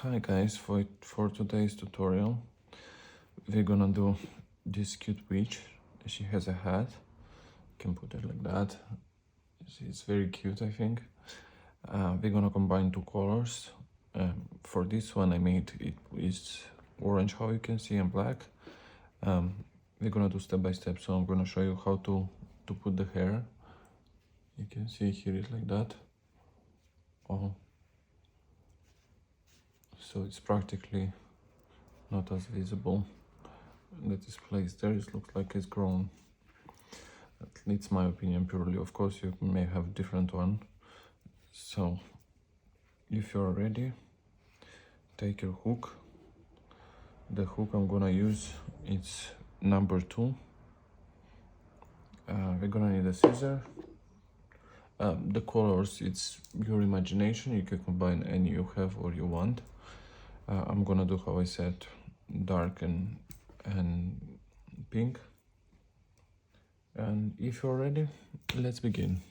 Hi guys, for today's tutorial we're gonna do this cute witch. She has a hat, you can put it like that. It's very cute, I think. We're gonna combine two colors. For this one I made it is orange, how you can see, and black. We're gonna do step by step, so I'm gonna show you how to put the hair. You can see here it's like that. Oh, so it's practically not as visible. That is placed there, it looks like it's grown. It's my opinion purely, of course you may have different one. So if you're ready, take your hook. The hook I'm gonna use, it's number 2. We're gonna need a scissor. The colors, it's your imagination, you can combine any you have or you want. I'm gonna do how I said, dark and pink. And if you're ready, let's begin.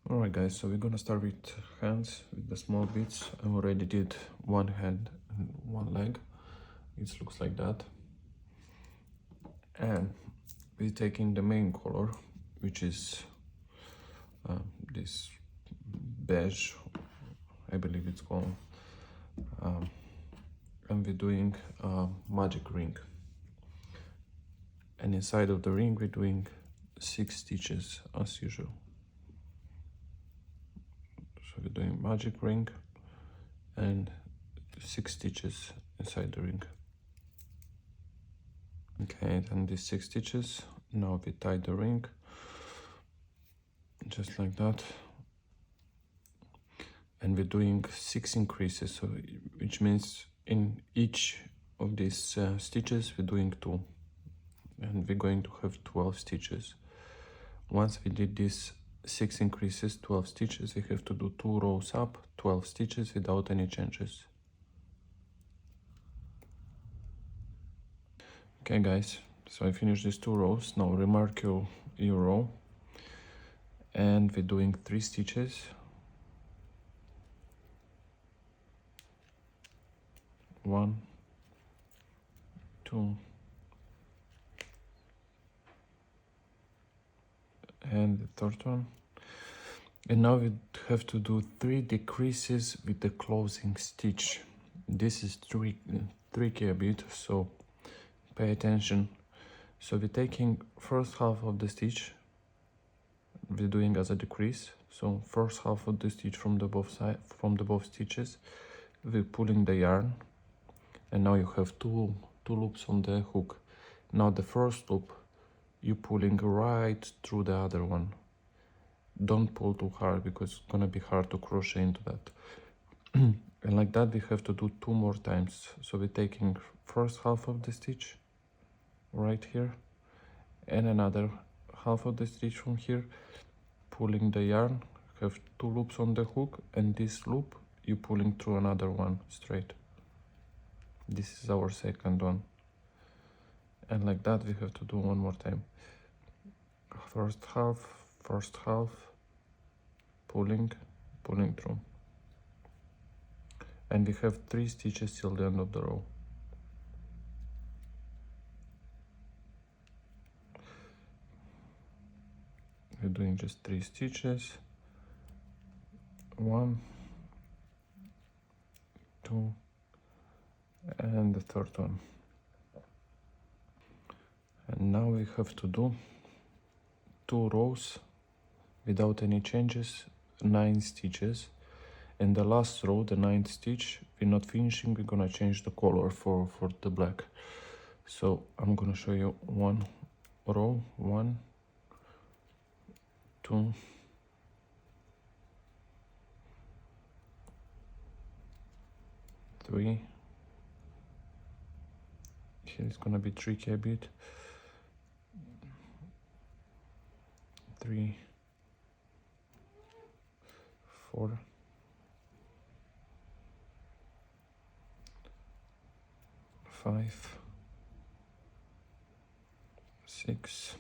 Alright guys, so we're gonna start with hands, with the small bits. I already did one hand and one leg. It looks like that. And we're taking the main color, which is this beige, I believe it's called. And we're doing a magic ring. And inside of the ring we're doing 6 stitches as usual. So we're doing magic ring and 6 stitches inside the ring. Okay, and these 6 stitches, now we tie the ring just like that, and we're doing 6 increases, so which means in each of these stitches we're doing 2, and we're going to have 12 stitches. Once we did these 6 increases, 12 stitches, we have to do 2 rows up, 12 stitches without any changes. Okay guys, so I finished these 2 rows. Now remark your row, and we're doing 3 stitches. 1, 2, and the third one. And now we have to do 3 decreases with the closing stitch. This is tricky a bit, so pay attention. So we're taking first half of the stitch, we're doing as a decrease. So first half of the stitch from the both stitches, we're pulling the yarn, and now you have two loops on the hook. Now the first loop you're pulling right through the other one. Don't pull too hard because it's gonna be hard to crochet into that. And like that we have to do 2 more times. So we're taking first half of the stitch right here, and another half of the stitch from here, pulling the yarn, have 2 loops on the hook, and this loop you're pulling through another one straight. This is our second one, and like that we have to do 1 more time. First half, pulling through, and we have 3 stitches till the end of the row. We're doing just 3 stitches, 1, 2, and the third one. And now we have to do 2 rows without any changes, 9 stitches. And the last row, the 9th stitch, we're not finishing, we're gonna change the color for the black. So I'm gonna show you 1 row, 1, 2, 3. Here it's gonna be tricky a bit. 3, 4, 5, 6,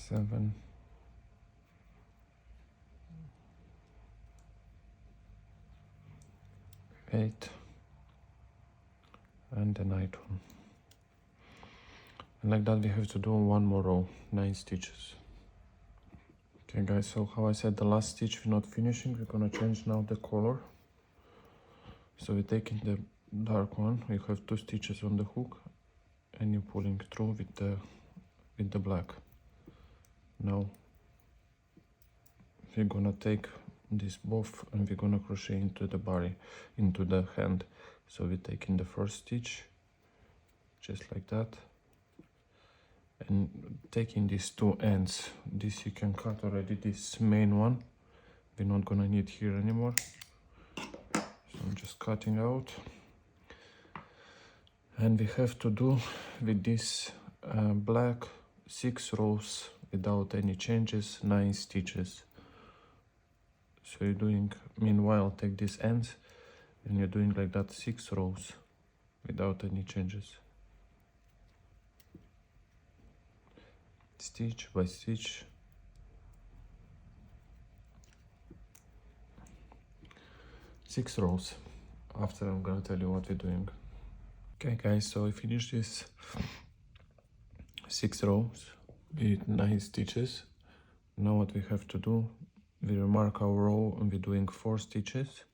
7, 8, and the night one. And like that we have to do one more row, 9 stitches. Okay guys, so how I said the last stitch we're not finishing, we're gonna change now the color. So we're taking the dark one, we have 2 stitches on the hook, and you're pulling through with the black. Now we're gonna take this both and we're gonna crochet into the body, into the hand. So we're taking the first stitch, just like that, and taking these 2 ends. This you can cut already, this main one we're not gonna need here anymore, so I'm just cutting out. And we have to do with this black 6 rows without any changes, 9 stitches. So you're doing, meanwhile, take these ends and you're doing like that 6 rows without any changes. Stitch by stitch. Six rows. After I'm gonna tell you what we're doing. Okay guys, so I finished this 6 rows with 9 stitches. Now what we have to do, we mark our row and we're doing 4 stitches.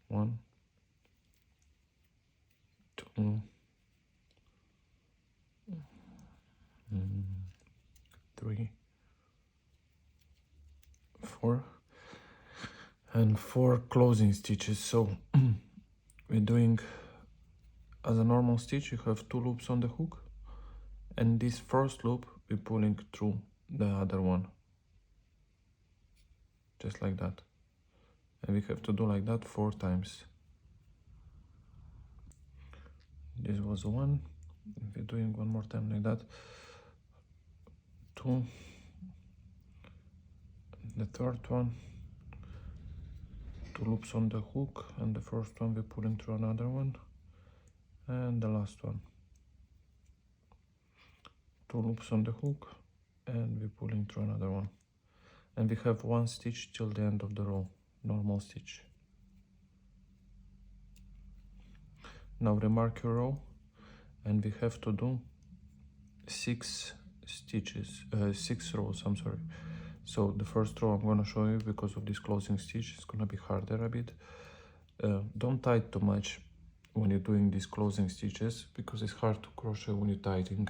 1, 2, 3, 4, and 4 closing stitches. So we're doing, as a normal stitch, you have 2 loops on the hook, and this first loop we're pulling through the other one, just like that, and we have to do like that 4 times. This was 1, we're doing one more time like that, 2, the third one, 2 loops on the hook, and the first one we're pulling through another one, and the last one, 2 loops on the hook, and we're pulling through another one, and we have 1 stitch till the end of the row, normal stitch. Now remark your row, and we have to do 6 stitches, 6 rows, I'm sorry. So the first row I'm gonna show you, because of this closing stitch, it's gonna be harder a bit. Don't tie too much when you're doing these closing stitches, because it's hard to crochet when you're tightening.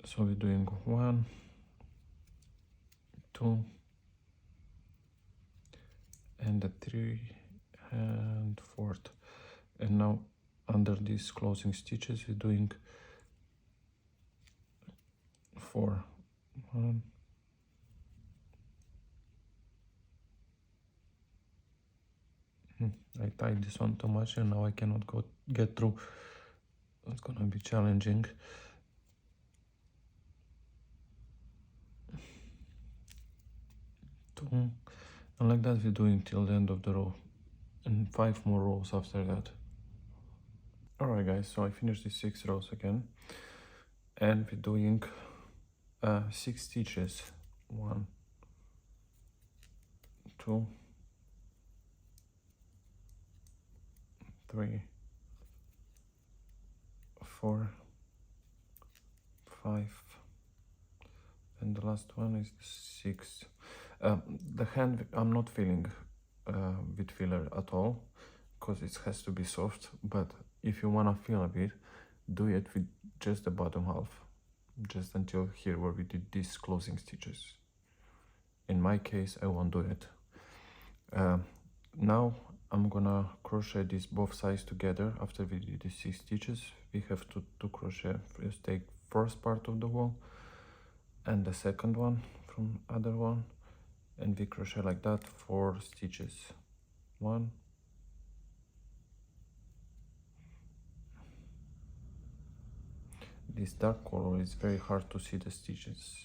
So we're doing 1, 2, and the 3 and 4th. And now under these closing stitches we're doing 4. 1, I tied this on too much and now I cannot get through. It's gonna be challenging. 2, and like that we're doing till the end of the row, and 5 more rows after that. Alright guys, so I finished these 6 rows again, and we're doing 6 stitches. 1, 2, 3, 4, 5, and the last one is 6. The hand I'm not filling with filler at all, because it has to be soft, but if you wanna fill a bit, do it with just the bottom half, just until here where we did these closing stitches. In my case, I won't do it. Now I'm gonna crochet these both sides together. After we did the 6 stitches, we have to crochet. First take first part of the wall and the second one from other one, and we crochet like that 4 stitches. 1, this dark color is very hard to see the stitches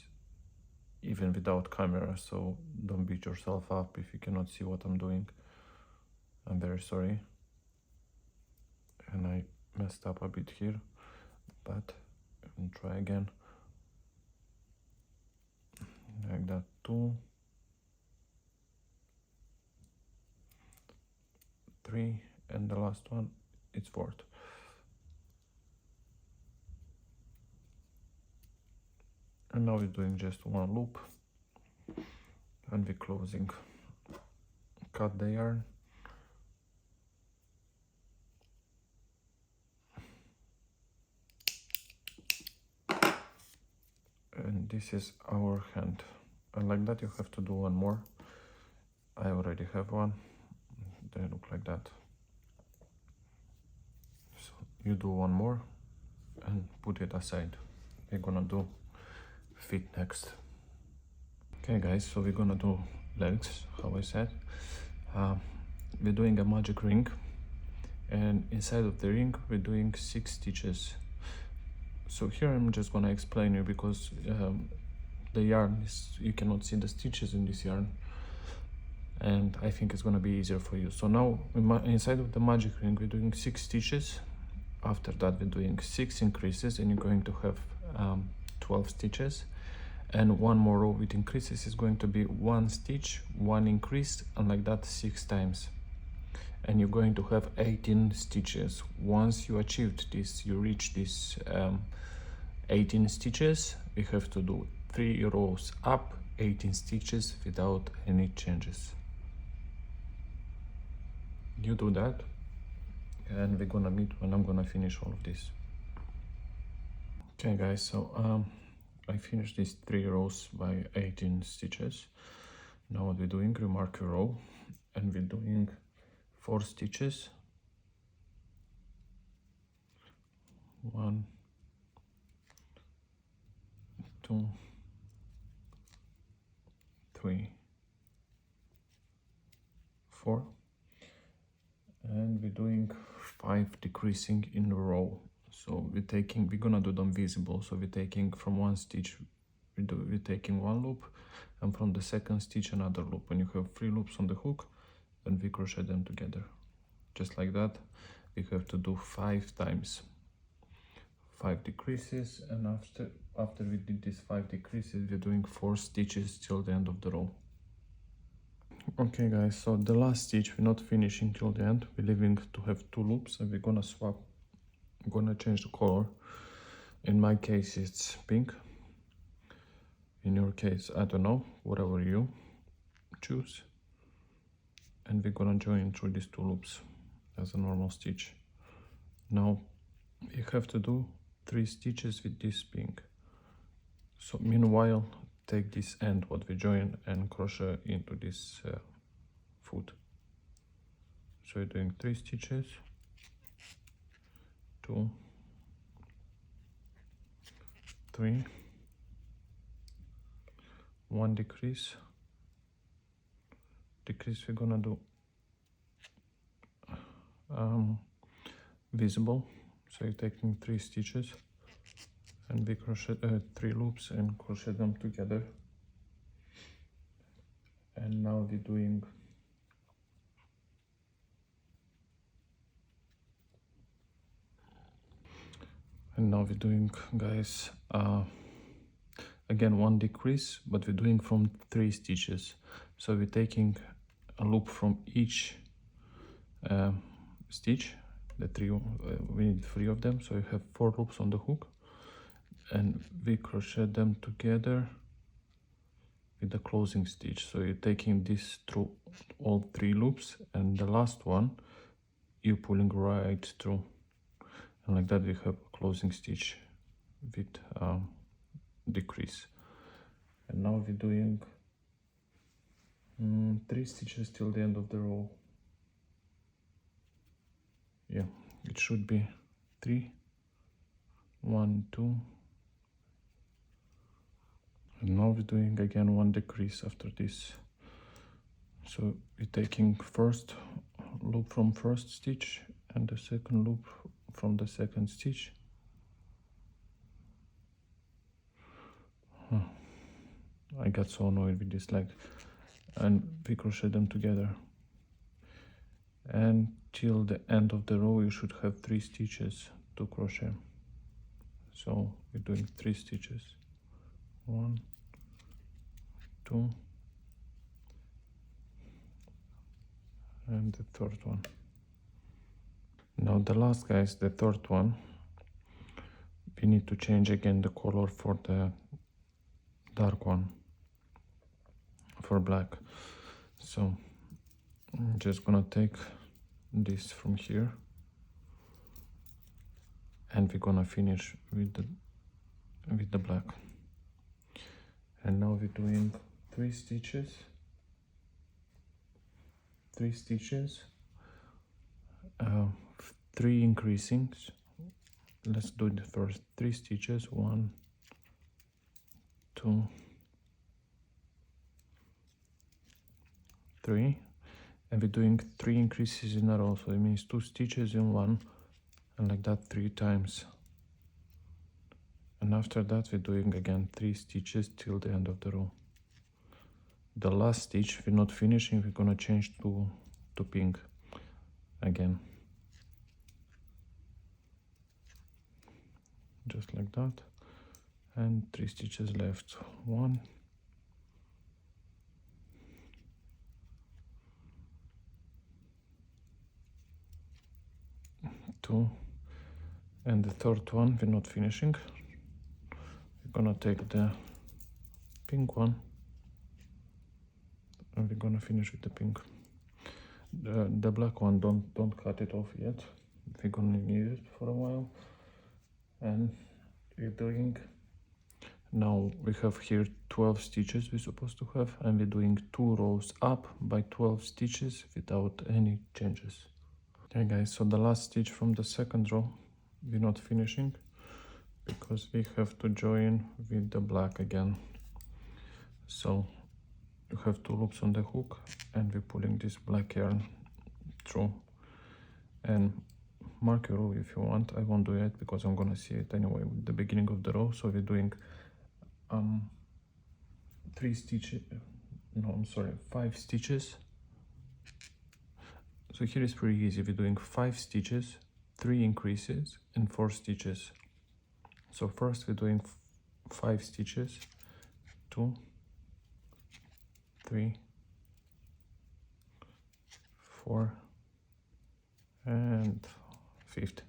even without camera, so don't beat yourself up if you cannot see what I'm doing. I'm very sorry, and I messed up a bit here, but I'll try again. Like that, 2, 3, and the last one it's 4th. And now we're doing just one loop, and we're closing. Cut the yarn, and this is our hand. And like that you have to do one more. I already have one. They look like that. So you do one more and put it aside. We're gonna do feet next. Okay guys, so we're gonna do legs, how I said. We're doing a magic ring, and inside of the ring we're doing 6 stitches. So here I'm just gonna explain you, because the yarn is, you cannot see the stitches in this yarn, and I think it's gonna be easier for you. So now inside of the magic ring we're doing 6 stitches. After that we're doing 6 increases, and you're going to have 12 stitches, and one more row with increases is going to be 1 stitch, 1 increase, and like that 6 times, and you're going to have 18 stitches. Once you achieved this, you reach this 18 stitches, we have to do 3 rows up, 18 stitches without any changes. You do that, and we're gonna meet when I'm gonna finish all of this. Okay guys, so I finished these 3 rows by 18 stitches. Now what we're doing, we mark a row, and we're doing 4 stitches. 1, 2, 3, 4, and we're doing 5 decreasing in a row. So we're gonna do them visible. So we're taking from one stitch, we're taking 1 loop, and from the second stitch another loop. When you have 3 loops on the hook, then we crochet them together, just like that. We have to do 5 times, 5 decreases, and after we did these 5 decreases, we're doing 4 stitches till the end of the row. Okay guys, so the last stitch we're not finishing till the end. We're leaving to have 2 loops, and we're gonna swap. I'm gonna change the color. In my case it's pink. In your case, I don't know, whatever you choose. And we're gonna join through these 2 loops as a normal stitch. Now you have to do 3 stitches with this pink. So meanwhile, take this end what we join and crochet into this foot. So you're doing 3 stitches, 2, 3, 1 decrease. We're gonna do visible. So you're taking 3 stitches, and we crochet 3 loops and crochet them together. And now we're doing guys, again 1 decrease, but we're doing from 3 stitches. So we're taking a loop from each stitch. The 3 we need 3 of them, so you have 4 loops on the hook, and we crochet them together with the closing stitch. So you're taking this through all 3 loops, and the last one you're pulling right through, and like that we have a closing stitch with decrease. And now we're doing 3 stitches till the end of the row. Yeah, it should be 3, 1, 2, and now we're doing again 1 decrease after this. So we're taking first loop from first stitch and the second loop from the second stitch. I got so annoyed with this leg, and we crochet them together, and till the end of the row you should have 3 stitches to crochet. So we're doing 3 stitches, 1, 2, and the third one. Now the last, guys, the third one, we need to change again the color for the dark one, for black. So I'm just gonna take this from here, and we're gonna finish with the black. And now we're doing 3 stitches, 3 increasings. Let's do the first 3 stitches. 1, 2, 3, and we're doing 3 increases in a row, so it means 2 stitches in one, and like that 3 times. And after that we're doing again 3 stitches till the end of the row. The last stitch we're not finishing, we're gonna change to pink again, just like that, and 3 stitches left. 1, 2, and the third one we're not finishing. We're gonna take the pink one, and we're gonna finish with the pink. The black one, don't cut it off yet. We're gonna need it for a while. And we're doing, now we have here 12 stitches we're supposed to have, and we're doing 2 rows up by 12 stitches without any changes. Okay guys, so the last stitch from the second row we're not finishing because we have to join with the black again. So you have 2 loops on the hook, and we're pulling this black yarn through. And mark your row if you want. I won't do it because I'm gonna see it anyway at the beginning of the row. So we're doing 5 stitches. So here is pretty easy. We're doing 5 stitches, 3 increases, and 4 stitches. So first we're doing 5 stitches, 2, 3, 4, and 5th.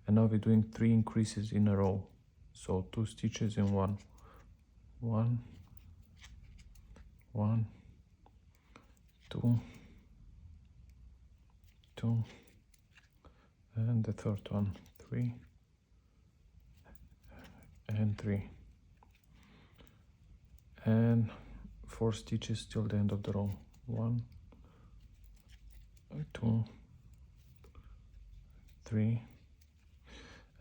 And now we're doing 3 increases in a row. So 2 stitches in one. 1, 1, 2, 2, and the third one, 3, and 3, and 4 stitches till the end of the row. 1, 2, 3,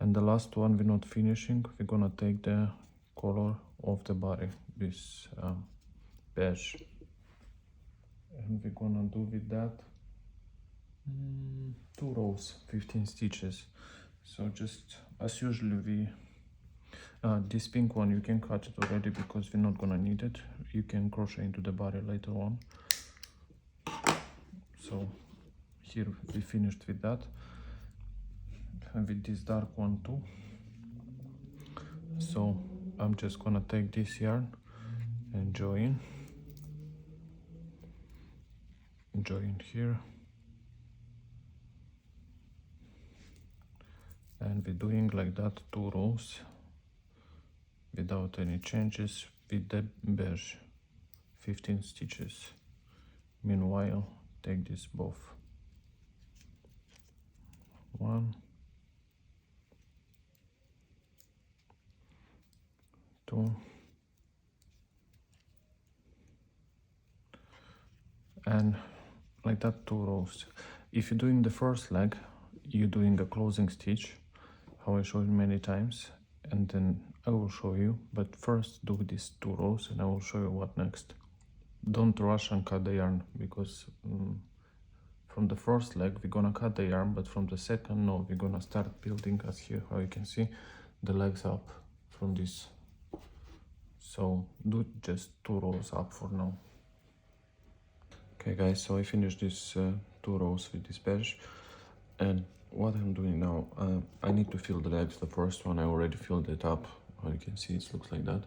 and the last one we're not finishing. We're gonna take the color of the body, this beige, and we're gonna do with that 2 rows, 15 stitches. So just as usually we this pink one you can cut it already because we're not gonna need it. You can crochet into the body later on. So here we finished with that, and with this dark one too. So I'm just gonna take this yarn and join here, and we're doing like that 2 rows without any changes with the beige, 15 stitches. Meanwhile, take this both, 1, 2, and like that 2 rows. If you're doing the first leg, you're doing a closing stitch, how I showed you many times, and then I will show you, but first do these 2 rows and I will show you what next. Don't rush and cut the yarn, because from the first leg we're gonna cut the yarn, but from the second, no, we're gonna start building, as here how you can see the legs up from this. So do just 2 rows up for now. Okay guys, so I finished these 2 rows with this beige, and what I'm doing now, I need to fill the legs. The first one I already filled it up, how you can see it looks like that,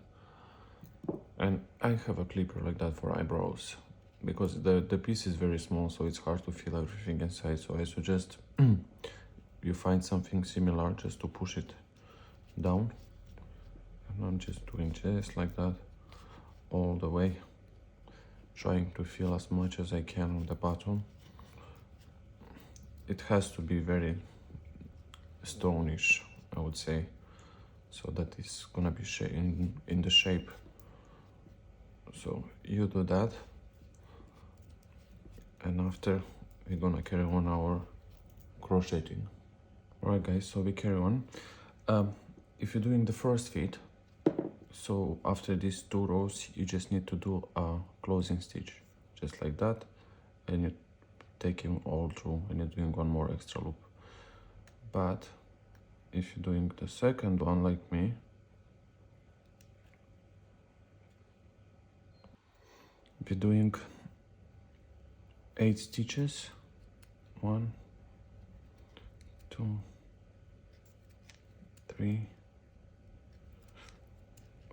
and I have a clipper like that for eyebrows because the piece is very small, so it's hard to fill everything inside. So I suggest you find something similar, just to push it down. And I'm just doing just like that all the way, trying to feel as much as I can on the bottom. It has to be very stonish, I would say, so that it's gonna be in the shape. So you do that, and after we're gonna carry on our crocheting. Alright guys, so we carry on. If you're doing the first feet, so after these 2 rows you just need to do a closing stitch, just like that, and you're taking all through and you're doing one more extra loop. But if you're doing the second one like me, if you're doing 8 stitches, 1, 2, 3,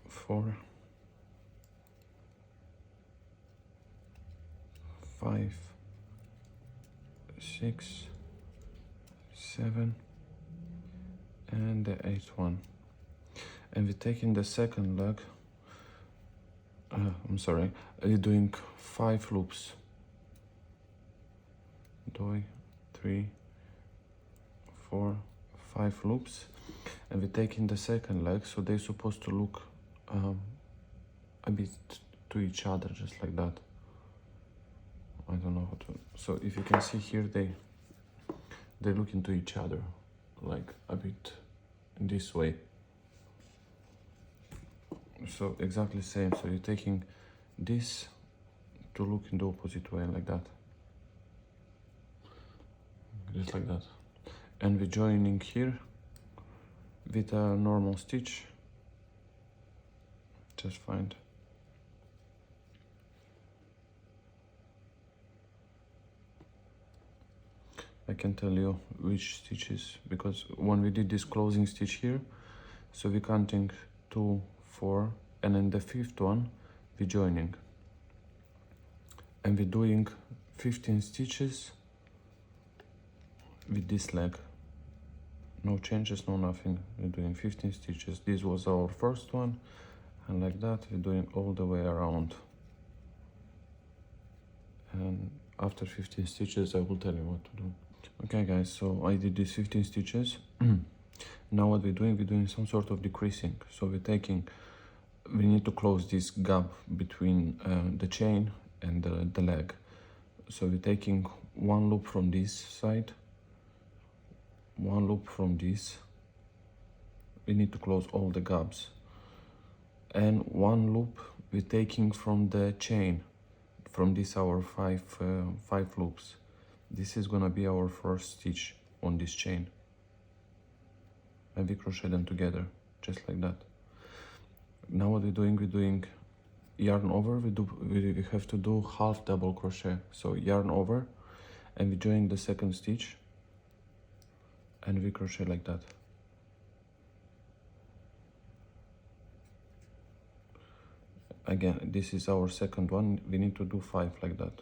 4, 5, 6, 7, and the 8th one. And we're taking the second leg, you're doing 5 loops. 2, 3, 4, 5 loops, and we're taking the second leg, so they're supposed to look a bit to each other, just like that. I don't know how to, so if you can see here, they look into each other like a bit in this way. So exactly same, so you're taking this to look in the opposite way, like that, just like that. And we're joining here with a normal stitch, just find. I can tell you which stitches, because when we did this closing stitch here, so we're counting 2, 4, and then the 5th one we're joining, and we're doing 15 stitches with this leg. No changes, no nothing. We're doing 15 stitches. This was our first one, and like that we're doing all the way around. And after 15 stitches I will tell you what to do. Okay guys, so I did these 15 stitches. Now what we're doing some sort of decreasing. So we need to close this gap between the chain and the leg. So we're taking 1 loop from this side, 1 loop from this. We need to close all the gaps, and 1 loop we're taking from the chain, from this our 5 loops. This is gonna be our first stitch on this chain, and we crochet them together just like that. Now what we're doing yarn over. We have to do half double crochet, so yarn over, and we join the second stitch, and we crochet like that. Again, this is our second one. We need to do 5 like that.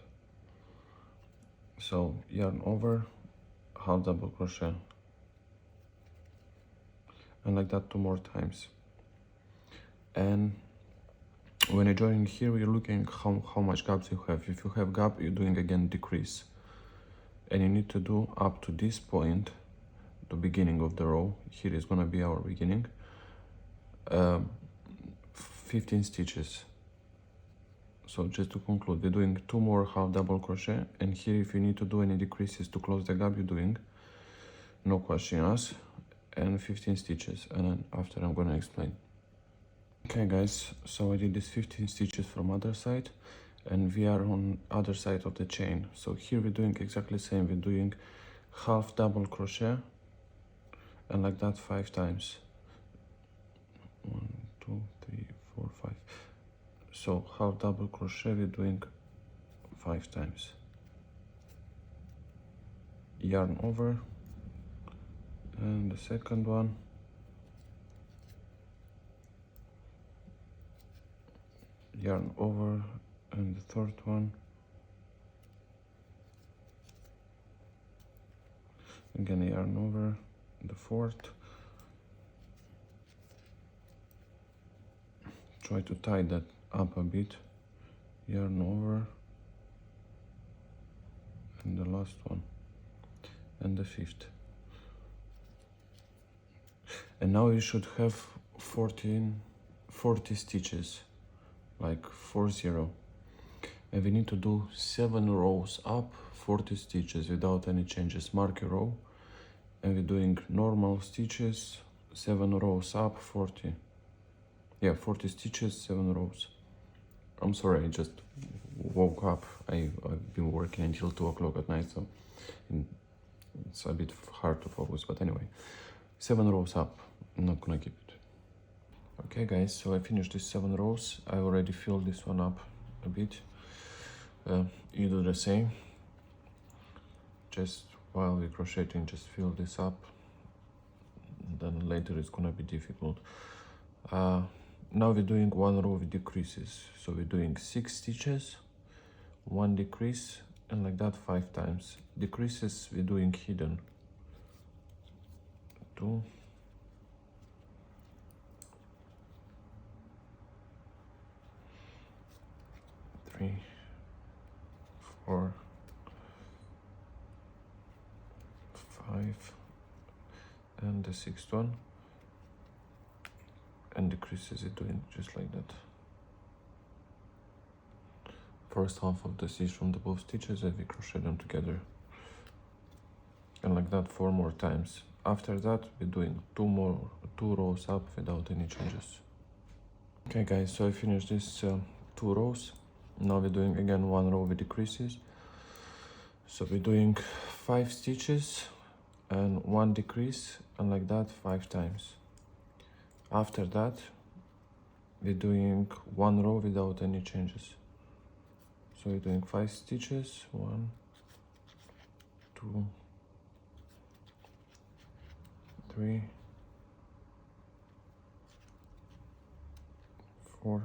So yarn over, half double crochet, and like that 2 more times. And when you're joining here, you're looking how much gaps you have. If you have gap, you're doing again decrease, and you need to do up to this point, the beginning of the row. Here is gonna be our beginning, 15 stitches. So just to conclude, we're doing 2 more half double crochet, and here if you need to do any decreases to close the gap, you're doing, no question asked, and 15 stitches, and then after I'm gonna explain. Okay guys, so I did this 15 stitches from other side, and we are on other side of the chain. So here we're doing exactly the same. We're doing half double crochet, and like that 5 times. 1, 2, 3, 4, 5. So half double crochet we're doing 5 times. Yarn over, and the second one, yarn over, and the third one. Again, yarn over the fourth. Try to tie that up a bit. Yarn over, and the last one, and the fifth. And now you should have 40 stitches, like 40. And we need to do 7 rows up, 40 stitches without any changes. Mark a row, and we're doing normal stitches, 7 rows up, 40. Yeah, 40 stitches, 7 rows. I'm sorry, I just woke up. I've been working until 2 o'clock at night, so it's a bit hard to focus, but anyway. 7 rows up, I'm not gonna keep it. Okay guys, so I finished these 7 rows. I already filled this one up a bit. You do the same. Just while we're crocheting, just fill this up. Then later it's gonna be difficult. Now we're doing 1 row with decreases. So we're doing 6 stitches, 1 decrease, and like that 5 times. Decreases we're doing hidden. 2, 3, 4, 5, and the 6th one. And decreases it doing just like that. First half of the stitch from the both stitches, and we crochet them together. And like that 4 more times. After that, we're doing 2 rows up without any changes. Okay guys, so I finished these 2 rows. Now we're doing again 1 row with decreases. So we're doing 5 stitches and 1 decrease, and like that 5 times. After that, we're doing 1 row without any changes. So we're doing 5 stitches, 1, 2, 3, 4,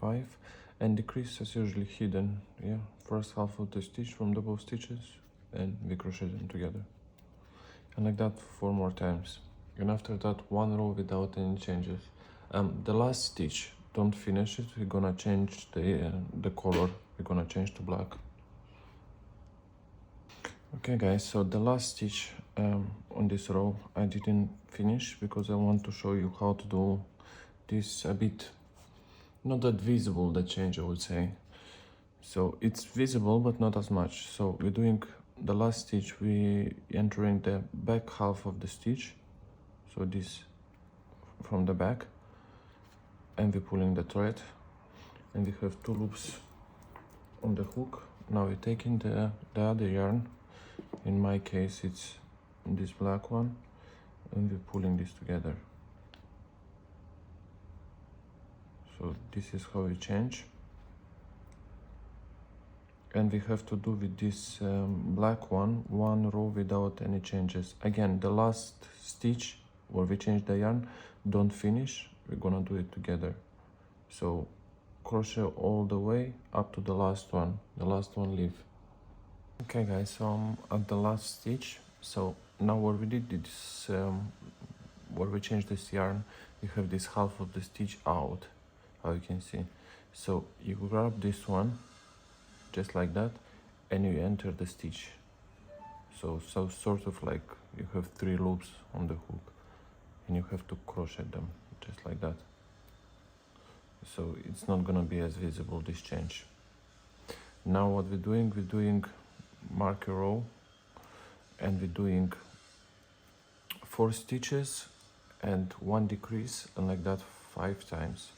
5, and decrease is usually hidden. Yeah, first half of the stitch from the both stitches, and we crochet them together. And like that 4 more times. And after that 1 row without any changes. The last stitch, don't finish it. We're gonna change the color. We're gonna change to black. Okay guys, so the last stitch on this row I didn't finish because I want to show you how to do this a bit, not that visible, the change I would say. So it's visible but not as much. So we're doing the last stitch, we entering the back half of the stitch. So this from the back, and we're pulling the thread, and we have 2 loops on the hook. Now we're taking the other yarn. In my case it's this black one, and we're pulling this together. So this is how we change. And we have to do with this black one 1 row without any changes. Again, the last stitch where we change the yarn, don't finish, we're gonna do it together. So crochet all the way up to the last one leave. Okay guys, so I'm at the last stitch. So now what we did is where we changed this yarn, we have this half of the stitch out, how you can see. So you grab this one just like that, and you enter the stitch. So sort of like you have 3 loops on the hook, and you have to crochet them just like that. So it's not gonna be as visible, this change. Now what we're doing mark a row, and we're doing 4 stitches and 1 decrease, and like that 5 times.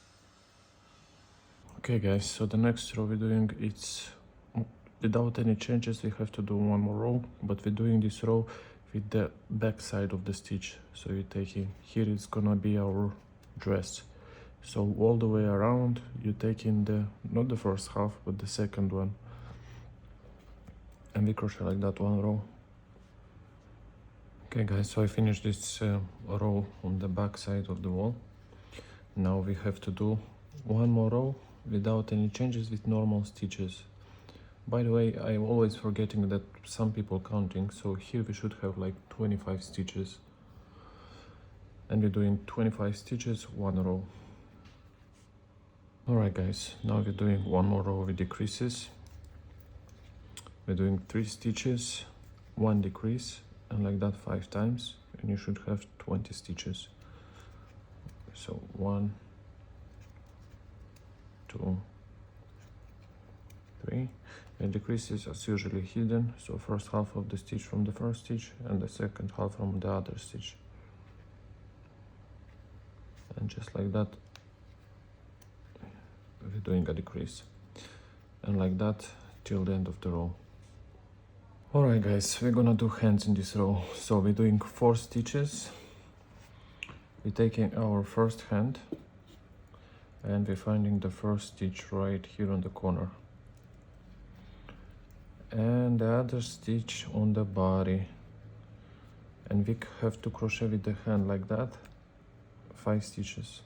Okay guys, so the next row we're doing, it's without any changes. We have to do 1 more row, but we're doing this row with the back side of the stitch. So you're taking, here it's gonna be our dress. So all the way around, you're taking the, not the first half, but the second one. And we crochet like that 1 row. Okay guys, so I finished this row on the back side of the wall. Now we have to do 1 more row without any changes with normal stitches. By the way, I'm always forgetting that some people counting, so here we should have like 25 stitches. And we're doing 25 stitches, one row. Alright guys, now we're doing one more row with decreases. We're doing 3 stitches, 1 decrease, and like that 5 times, and you should have 20 stitches. So 1, 2, 3. And decreases are usually hidden, so first half of the stitch from the first stitch and the second half from the other stitch. And just like that, we're doing a decrease. And like that till the end of the row. Alright guys, we're gonna do hands in this row. So we're doing 4 stitches. We're taking our first hand and we're finding the first stitch right here on the corner. And the other stitch on the body. And we have to crochet with the hand like that, 5 stitches.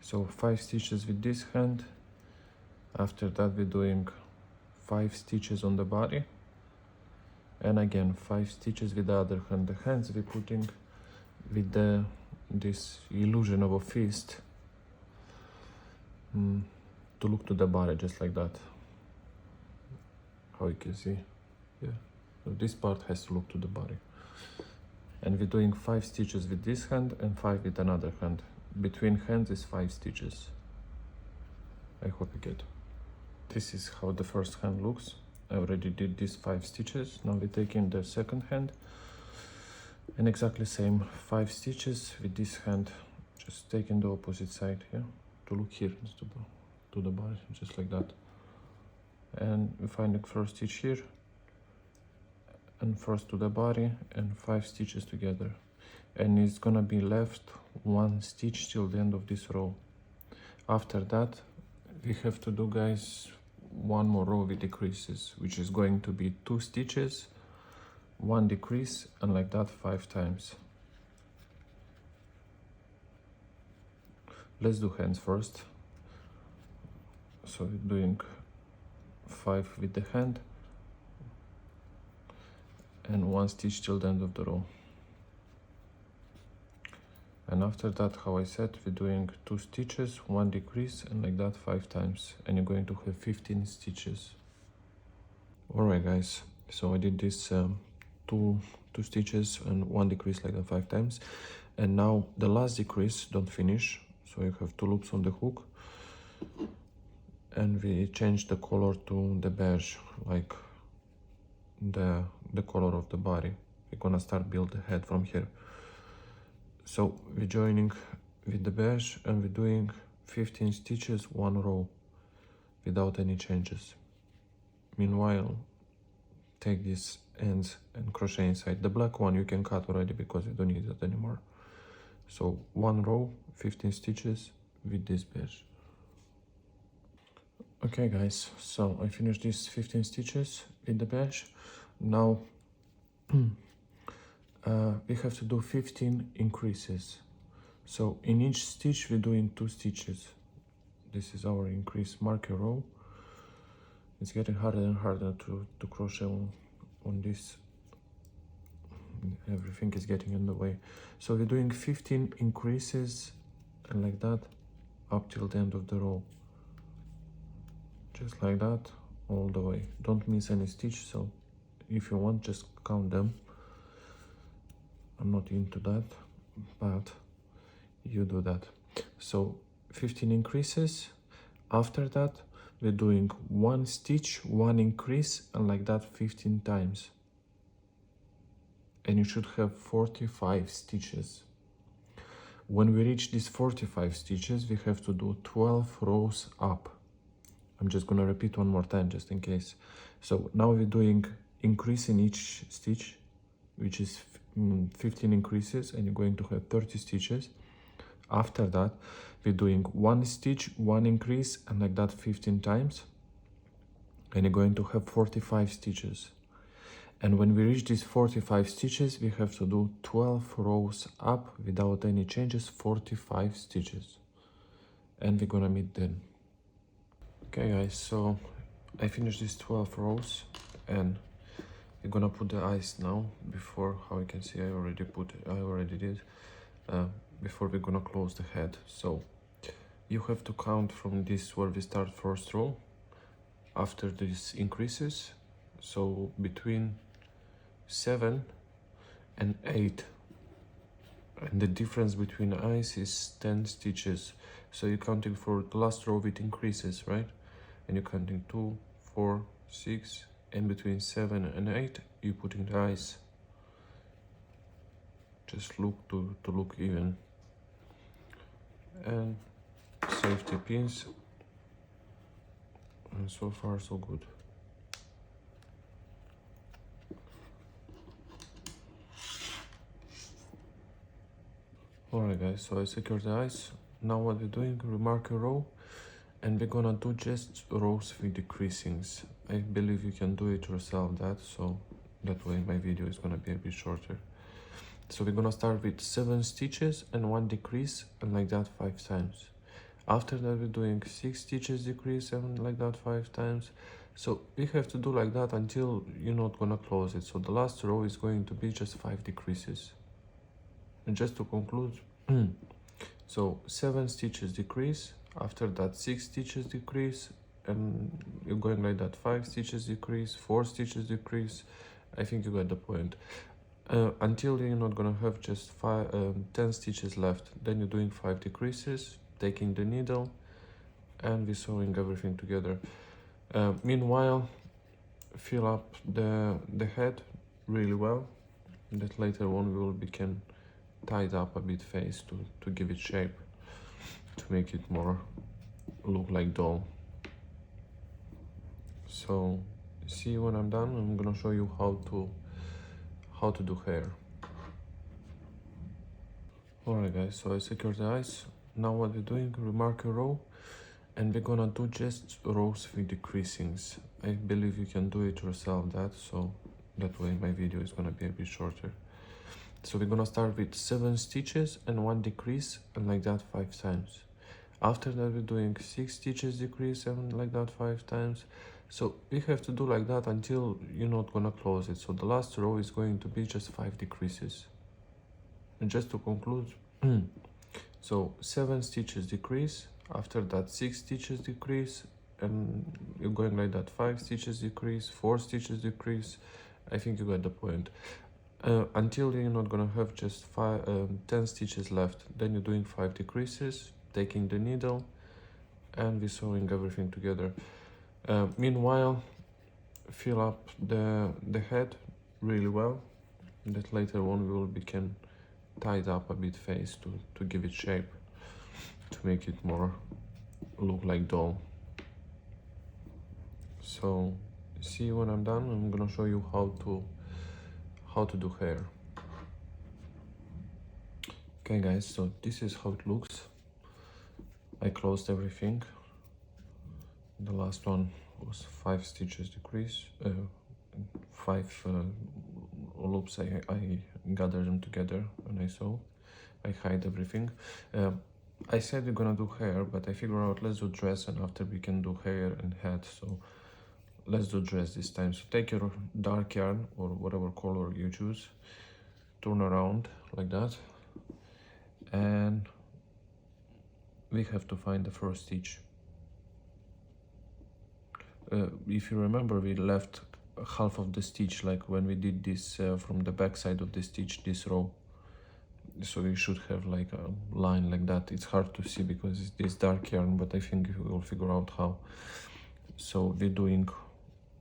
So 5 stitches with this hand. After that we're doing 5 stitches on the body, and again 5 stitches with the other hand. The hands we're putting with this illusion of a fist to look to the body, just like that. How you can see, yeah. So this part has to look to the body. And we're doing 5 stitches with this hand and 5 with another hand. Between hands is 5 stitches. I hope you get. This is how the first hand looks. I already did these 5 stitches. Now we're taking the second hand and exactly same 5 stitches with this hand, just taking the opposite side here to look here to the body, just like that. And we find the first stitch here and first to the body and 5 stitches together, and it's gonna be left 1 stitch till the end of this row. After that we have to do, guys, one more row with decreases, which is going to be 2 stitches, 1 decrease, and like that 5 times. Let's do hands first. So we're doing 5 with the hand and 1 stitch till the end of the row. And after that, how I said, we're doing 2 stitches, 1 decrease, and like that 5 times, and you're going to have 15 stitches. Alright guys, so I did this 2 stitches and 1 decrease like that 5 times, and now the last decrease, don't finish, so you have 2 loops on the hook, and we change the color to the beige, like the color of the body. We're gonna start build the head from here. So we're joining with the beige and we're doing 15 stitches, 1 row without any changes. Meanwhile, take these ends and crochet inside. The black one you can cut already because you don't need it anymore. So 1 row, 15 stitches with this beige. Okay guys, so I finished these 15 stitches with the beige. Now we have to do 15 increases. So in each stitch we're doing 2 stitches. This is our increase marker row. It's getting harder and harder to crochet on this. Everything is getting in the way. So we're doing 15 increases and like that up till the end of the row. Just like that all the way. Don't miss any stitch, so if you want, just count them. I'm not into that, but you do that. So 15 increases. After that we're doing 1 stitch, 1 increase, and like that 15 times, and you should have 45 stitches. When we reach these 45 stitches we have to do 12 rows up. I'm just gonna repeat one more time just in case. So now we're doing increase in each stitch, which is 15 increases, and you're going to have 30 stitches. After that we're doing 1 stitch, 1 increase, and like that 15 times, and you're going to have 45 stitches. And when we reach these 45 stitches we have to do 12 rows up without any changes, 45 stitches, and we're gonna meet then. Okay guys, so I finished these 12 rows and we're gonna put the eyes now. Before, how you can see, I already did before we're gonna close the head. So you have to count from this where we start first row after this increases, so between 7 and 8, and the difference between eyes is 10 stitches. So you're counting for the last row with increases, right? And you're counting 2, 4, 6, and between 7 and 8 you're putting the eyes. Just look to look even. And safety pins, and so far so good. Alright guys, so I secured the eyes. Now what we're doing, we mark a row and we're gonna do just rows with decreasings. I believe you can do it yourself, so that way my video is gonna be a bit shorter. So we're gonna start with 7 stitches and 1 decrease, and like that 5 times. After that we're doing 6 stitches decrease and like that 5 times. So we have to do like that until you're not gonna close it. So the last row is going to be just 5 decreases. And just to conclude, so 7 stitches decrease, after that 6 stitches decrease, and you're going like that, 5 stitches decrease, 4 stitches decrease. I think you got the point. Until you're not gonna have just 10 stitches left. Then you're doing 5 decreases, taking the needle, and we're sewing everything together. Meanwhile, fill up the head really well, that later on we will can tied up a bit face to give it shape, to make it more look like doll. So see, when I'm done, I'm gonna show you how to do hair. Alright guys, so I secured the eyes. Now what we're doing, we mark a row and we're gonna do just rows with decreasings. I believe you can do it yourself, so that way my video is gonna be a bit shorter. So we're gonna start with 7 stitches and 1 decrease, and like that 5 times. After that we're doing 6 stitches decrease and like that 5 times. So we have to do like that until you're not gonna close it. So the last row is going to be just 5 decreases. And just to conclude, so 7 stitches decrease, after that 6 stitches decrease, and you're going like that, 5 stitches decrease, 4 stitches decrease. I think you got the point. Until you're not gonna have just 10 stitches left. Then you're doing 5 decreases, taking the needle, and we're sewing everything together. Meanwhile, fill up the head really well, that later on we will can tied up a bit face to give it shape, to make it more look like doll. So see, when I'm done, I'm gonna show you how to do hair. Okay guys, so this is how it looks. I closed everything. The last one was 5 stitches decrease, 5 loops. I gathered them together and I sew. I hide everything. I said we're gonna do hair, but I figured out let's do dress, and after we can do hair and head. So let's do dress this time. So take your dark yarn or whatever color you choose, turn around like that, and we have to find the first stitch. If you remember, we left half of the stitch, like when we did this from the back side of the stitch, this row. So you should have like a line like that. It's hard to see because it's this dark yarn, but I think we will figure out how. So we're doing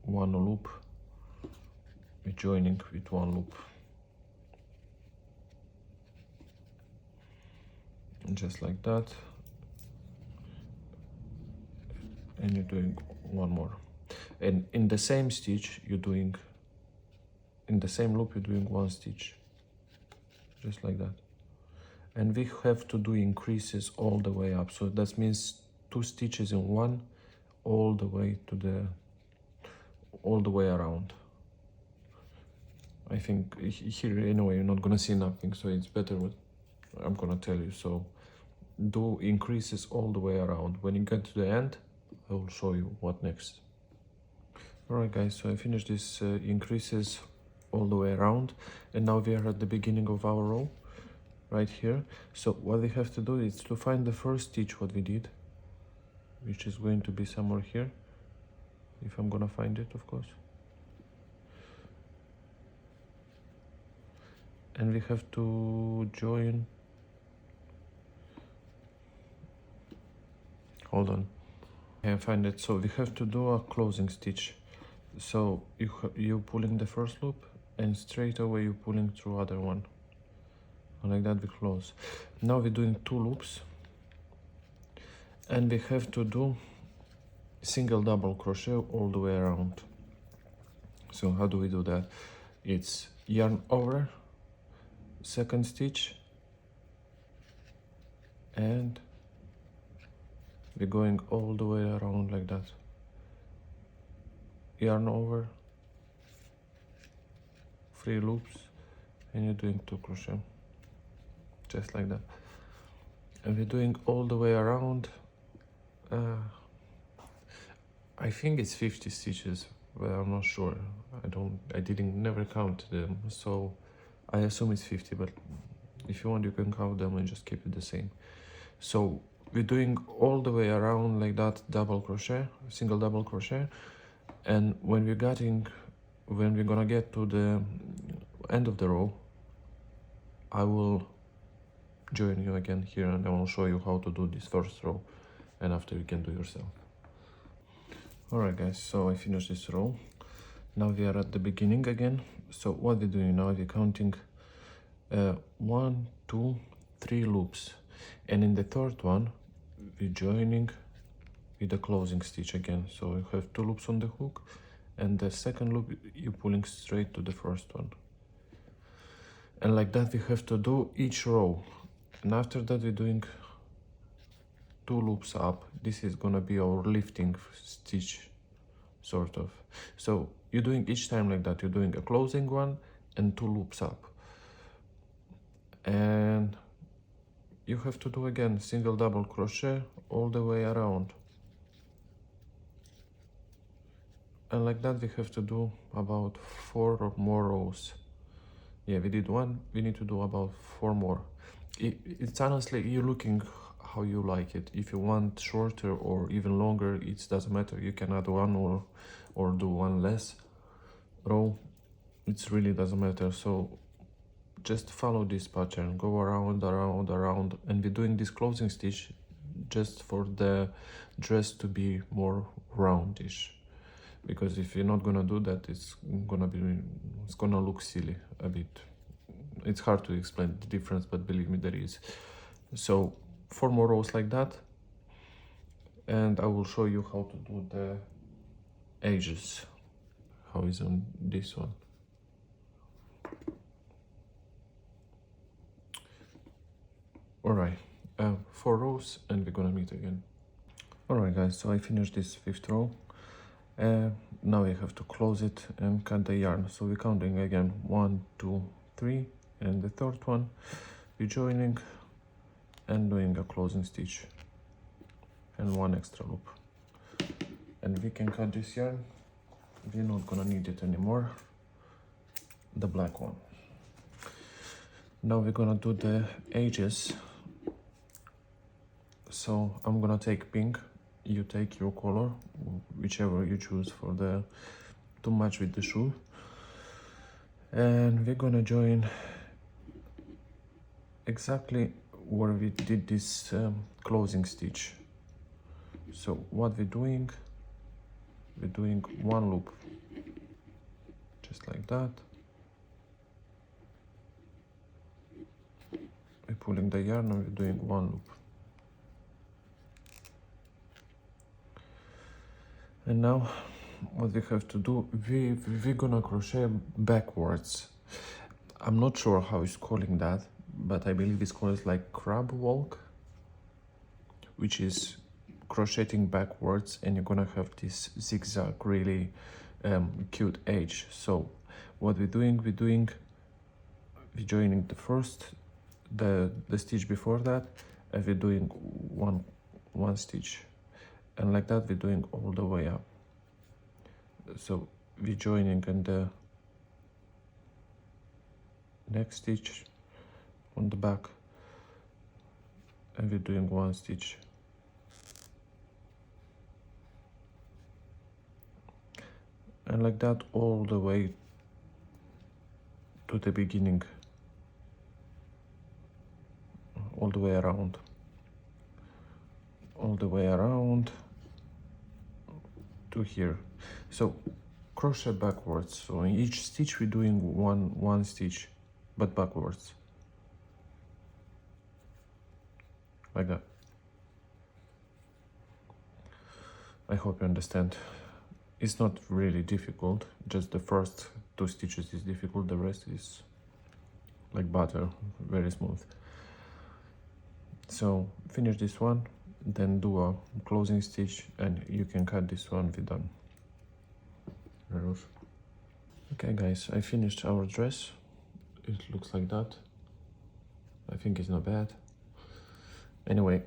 1 loop, we're joining with 1 loop, just like that, and you're doing 1 more, and in the same stitch you're doing, in the same loop you're doing 1 stitch, just like that. And we have to do increases all the way up, so that means 2 stitches in 1 all the way to the around. I think here anyway you're not gonna see nothing, so it's better what I'm gonna tell you. So do increases all the way around. When you get to the end, I will show you what next. Alright guys, so I finished this increases all the way around, and now we are at the beginning of our row right here. So what we have to do is to find the first stitch what we did, which is going to be somewhere here, if I'm gonna find it, of course. And we have to join, hold on, I find it. So we have to do a closing stitch. So you pulling the first loop, and straight away you pulling through other one, and like that we close. Now we're doing 2 loops, and we have to do single double crochet all the way around. So how do we do that? It's yarn over, second stitch, and we're going all the way around like that. Yarn over, 3 loops, and you're doing 2 crochet, just like that. And we're doing all the way around. I think it's 50 stitches, but I'm not sure. I didn't never count them, so I assume it's 50, but if you want you can count them and just keep it the same. So we're doing all the way around like that, double crochet, single double crochet, and when we're gonna get to the end of the row, I will join you again here, and I will show you how to do this first row, and after you can do yourself. Alright guys, so I finished this row. Now we are at the beginning again. So what we're doing now, we're counting 1, 2, 3 loops, and in the third one we're joining with the closing stitch again. So you have 2 loops on the hook, and the second loop you're pulling straight to the first one, and like that we have to do each row. And after that we're doing 2 loops up. This is gonna be our lifting stitch, sort of. So you're doing each time like that, you're doing a closing one and 2 loops up, and you have to do again single double crochet all the way around, and like that we have to do about 4 or more rows. Yeah, we did 1, we need to do about 4 more. It's honestly, you're looking how you like it. If you want shorter or even longer, it doesn't matter. You can add 1 or do 1 less row. It really doesn't matter. So just follow this pattern, go around, and we're doing this closing stitch just for the dress to be more roundish, because if you're not gonna do that, it's gonna look silly a bit. It's hard to explain the difference, but believe me, there is. So 4 more rows like that, and I will show you how to do the edges, how is on this one. Alright, 4 rows, and we're gonna meet again. Alright guys, so I finished this 5th row. Now we have to close it and cut the yarn. So we're counting again 1, 2, 3, and the third one we're joining and doing a closing stitch and 1 extra loop, and we can cut this yarn. We're not gonna need it anymore, the black one. Now we're gonna do the edges. So I'm gonna take pink, you take your color, whichever you choose to match with the shoe, and we're gonna join exactly where we did this closing stitch. So what we're doing 1 loop, just like that. We're pulling the yarn and we're doing 1 loop. And now what we have to do, we're gonna crochet backwards. I'm not sure how it's calling that, but I believe it's called like crab walk, which is crocheting backwards, and you're gonna have this zigzag really cute edge. So what we're joining the stitch before that, and we're doing one stitch, And like that we're doing all the way up. So we're joining in the next stitch on the back, and we're doing one stitch, and like that all the way to the beginning, all the way around, all the way around to here. So crochet backwards, so in each stitch we're doing one stitch, but backwards, like that. I hope you understand. It's not really difficult, just the first 2 stitches is difficult, the rest is like butter, very smooth. So finish this one, then do a closing stitch, and you can cut this one, we're done. Okay guys, I finished our dress. It looks like that. I think it's not bad. Anyway,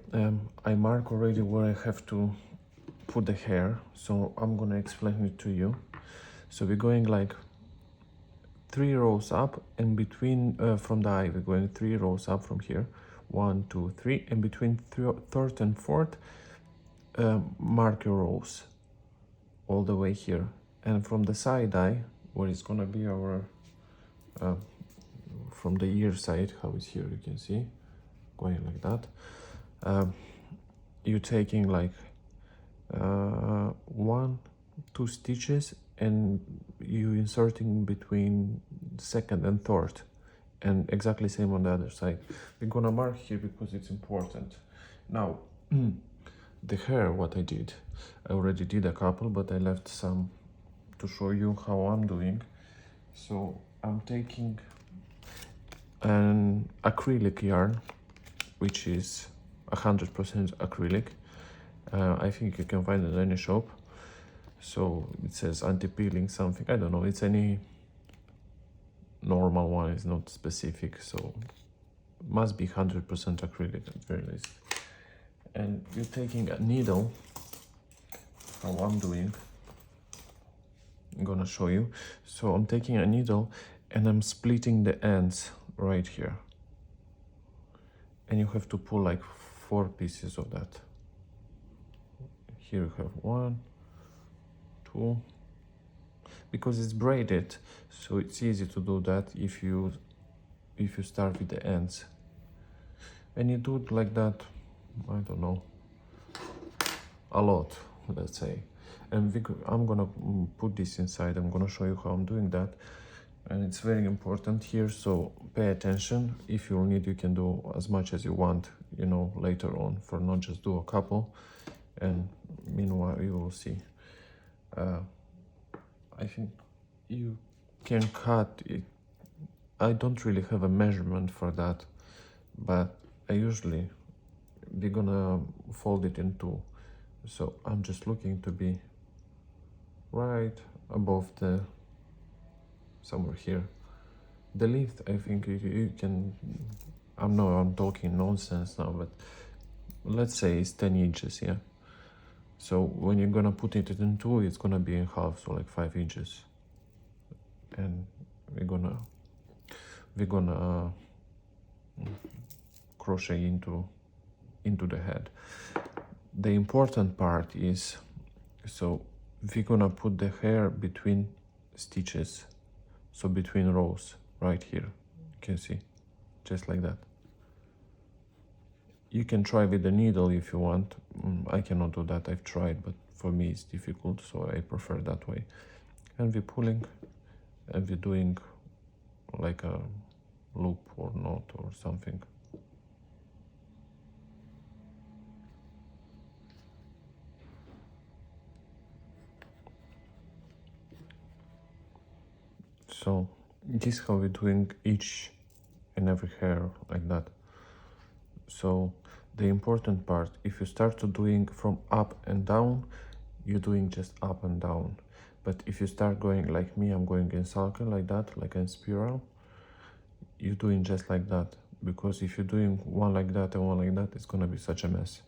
I mark already where I have to put the hair, so I'm gonna explain it to you. So we're going like 3 rows up, and between from the eye we're going 3 rows up from here, 1 2 3, and between third and fourth mark your rows all the way here. And from the side eye, where it's gonna be our from the ear side, how it's here, you can see going like that. You're taking like 1 2 stitches, and you inserting between second and third, and exactly same on the other side. We're gonna mark here because it's important. Now the hair, what I did, I already did a couple, but I left some to show you how I'm doing. So I'm taking an acrylic yarn, which is 100% acrylic. I think you can find it in any shop. So it says anti-peeling something, I don't know, it's any normal one, it's not specific, so must be 100% acrylic at very least. And you're taking a needle, how I'm doing, I'm gonna show you. So I'm taking a needle and I'm splitting the ends right here, and you have to pull like 4 pieces of that. Here you have 1 2, because it's braided, so it's easy to do that if you start with the ends, and you do it like that, I don't know, a lot, let's say. And I'm gonna put this inside, I'm gonna show you how I'm doing that, and it's very important here, so pay attention. If you need, you can do as much as you want, you know, later on, for not just do a couple, and meanwhile you will see. I think you can cut it. I don't really have a measurement for that, but I usually, we're gonna fold it in 2, so I'm just looking to be right above the, somewhere here, the length. I think you can, I'm talking nonsense now, but let's say it's 10 inches, yeah. So when you're gonna put it in 2, it's gonna be in half, so like 5 inches. And we're gonna crochet into the head. The important part is, so we're gonna put the hair between stitches, so between rows, right here, you can see, just like that. You can try with the needle if you want. I cannot do that, I've tried, but for me it's difficult, so I prefer that way. And we're pulling, and we're doing like a loop or knot or something. So this is how we're doing each and every hair, like that. So the important part, if you start to doing from up and down, you're doing just up and down. But if you start going like me, I'm going in circle like that, like in spiral, you're doing just like that. Because if you're doing one like that and one like that, it's gonna be such a mess.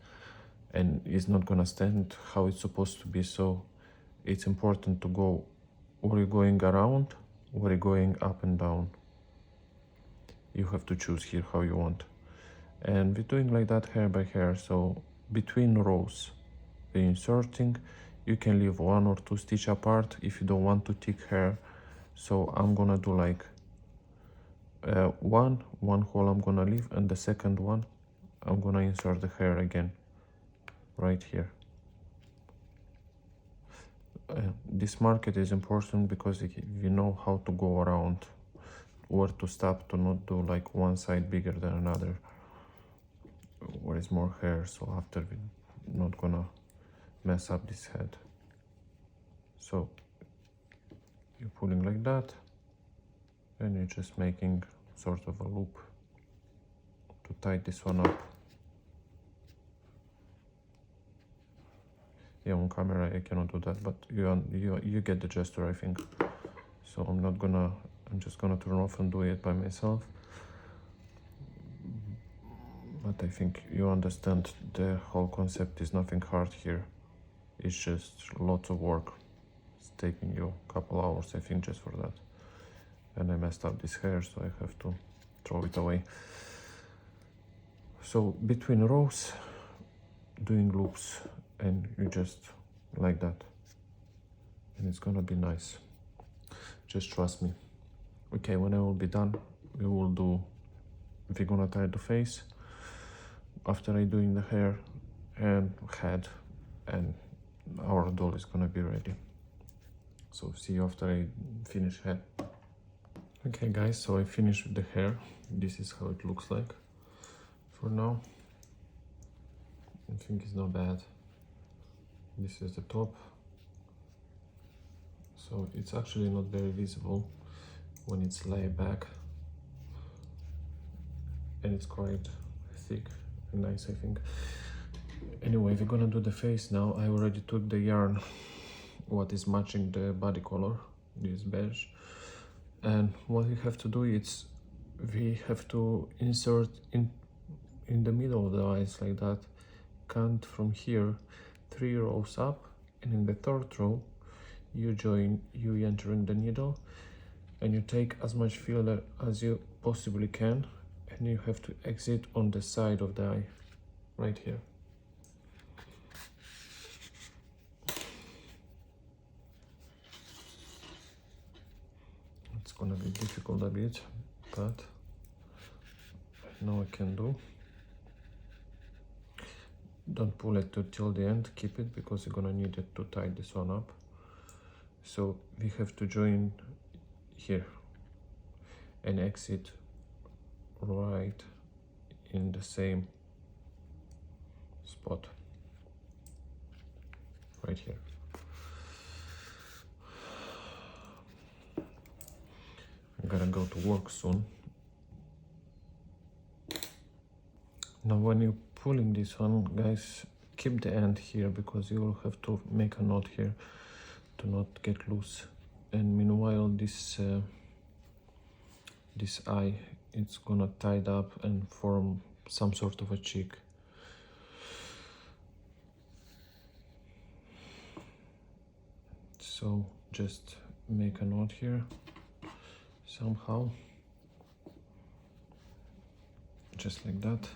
and it's not gonna stand how it's supposed to be. So it's important to go, or you're going around or you're going up and down. You have to choose here how you want. And we're doing like that hair by hair. So between rows we're inserting. You can leave 1 or 2 stitch apart if you don't want to thick hair. So I'm gonna do like one hole I'm gonna leave, and the second one I'm gonna insert the hair again right here. This market is important because you know how to go around, where to stop, to not do like one side bigger than another where is more hair, so after we're not gonna mess up this head. So you're pulling like that, and you're just making sort of a loop to tie this one up. Yeah, on camera I cannot do that, but you get the gesture, I think. So I'm just gonna turn off and do it by myself. But I think you understand the whole concept is nothing hard here. It's just lots of work. It's taking you a couple hours, I think, just for that. And I messed up this hair, so I have to throw it away. So between rows, doing loops, and you just like that. And it's gonna be nice. Just trust me. Okay, when I will be done, we're gonna tie the face. After I doing the hair and head, and our doll is gonna be ready. So see you after I finish head. Okay guys, so I finished with the hair. This is how it looks like for now. I think it's not bad. This is the top. So it's actually not very visible when it's laid back. And it's quite thick and nice, I think. Anyway, we're gonna do the face now. I already took the yarn what is matching the body color, this beige. And what we have to do is we have to insert in the middle of the eyes like that. Count from here 3 rows up, and in the 3rd row you enter in the needle, and you take as much filler as you possibly can, and you have to exit on the side of the eye right here. It's gonna be difficult a bit, but I know I can do. Don't pull it till the end, keep it, because you're gonna need it to tie this one up. So we have to join here and exit right in the same spot right here. I'm gonna go to work soon. Now when you're pulling this one, guys, keep the end here, because you will have to make a knot here to not get loose. And meanwhile this eye, it's gonna tie up and form some sort of a cheek. So just make a knot here somehow, just like that.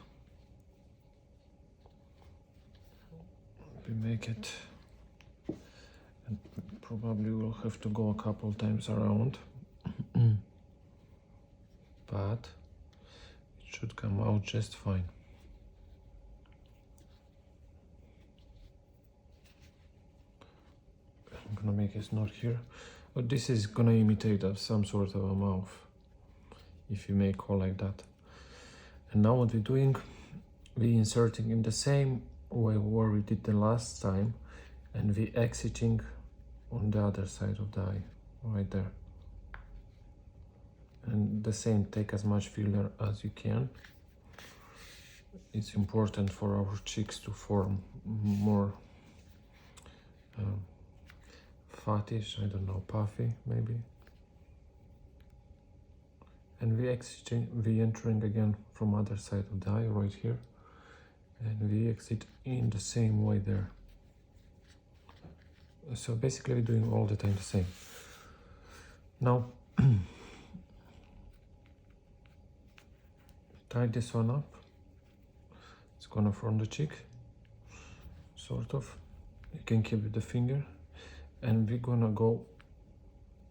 We make it, and probably we'll have to go a couple times around, but it should come out just fine. I'm gonna make a knot here, but this is gonna imitate some sort of a mouth if you make hole like that. And now what we're doing, we're inserting in the same way where we did the last time, and we exiting on the other side of the eye right there. And the same, take as much filler as you can. It's important for our cheeks to form more fattish, I don't know, puffy maybe. And we entering again from other side of the eye right here. and we exit in the same way there. So basically we're doing all the time the same. Now tie this one up. It's gonna form the cheek, sort of. You can keep with the finger, and we're gonna go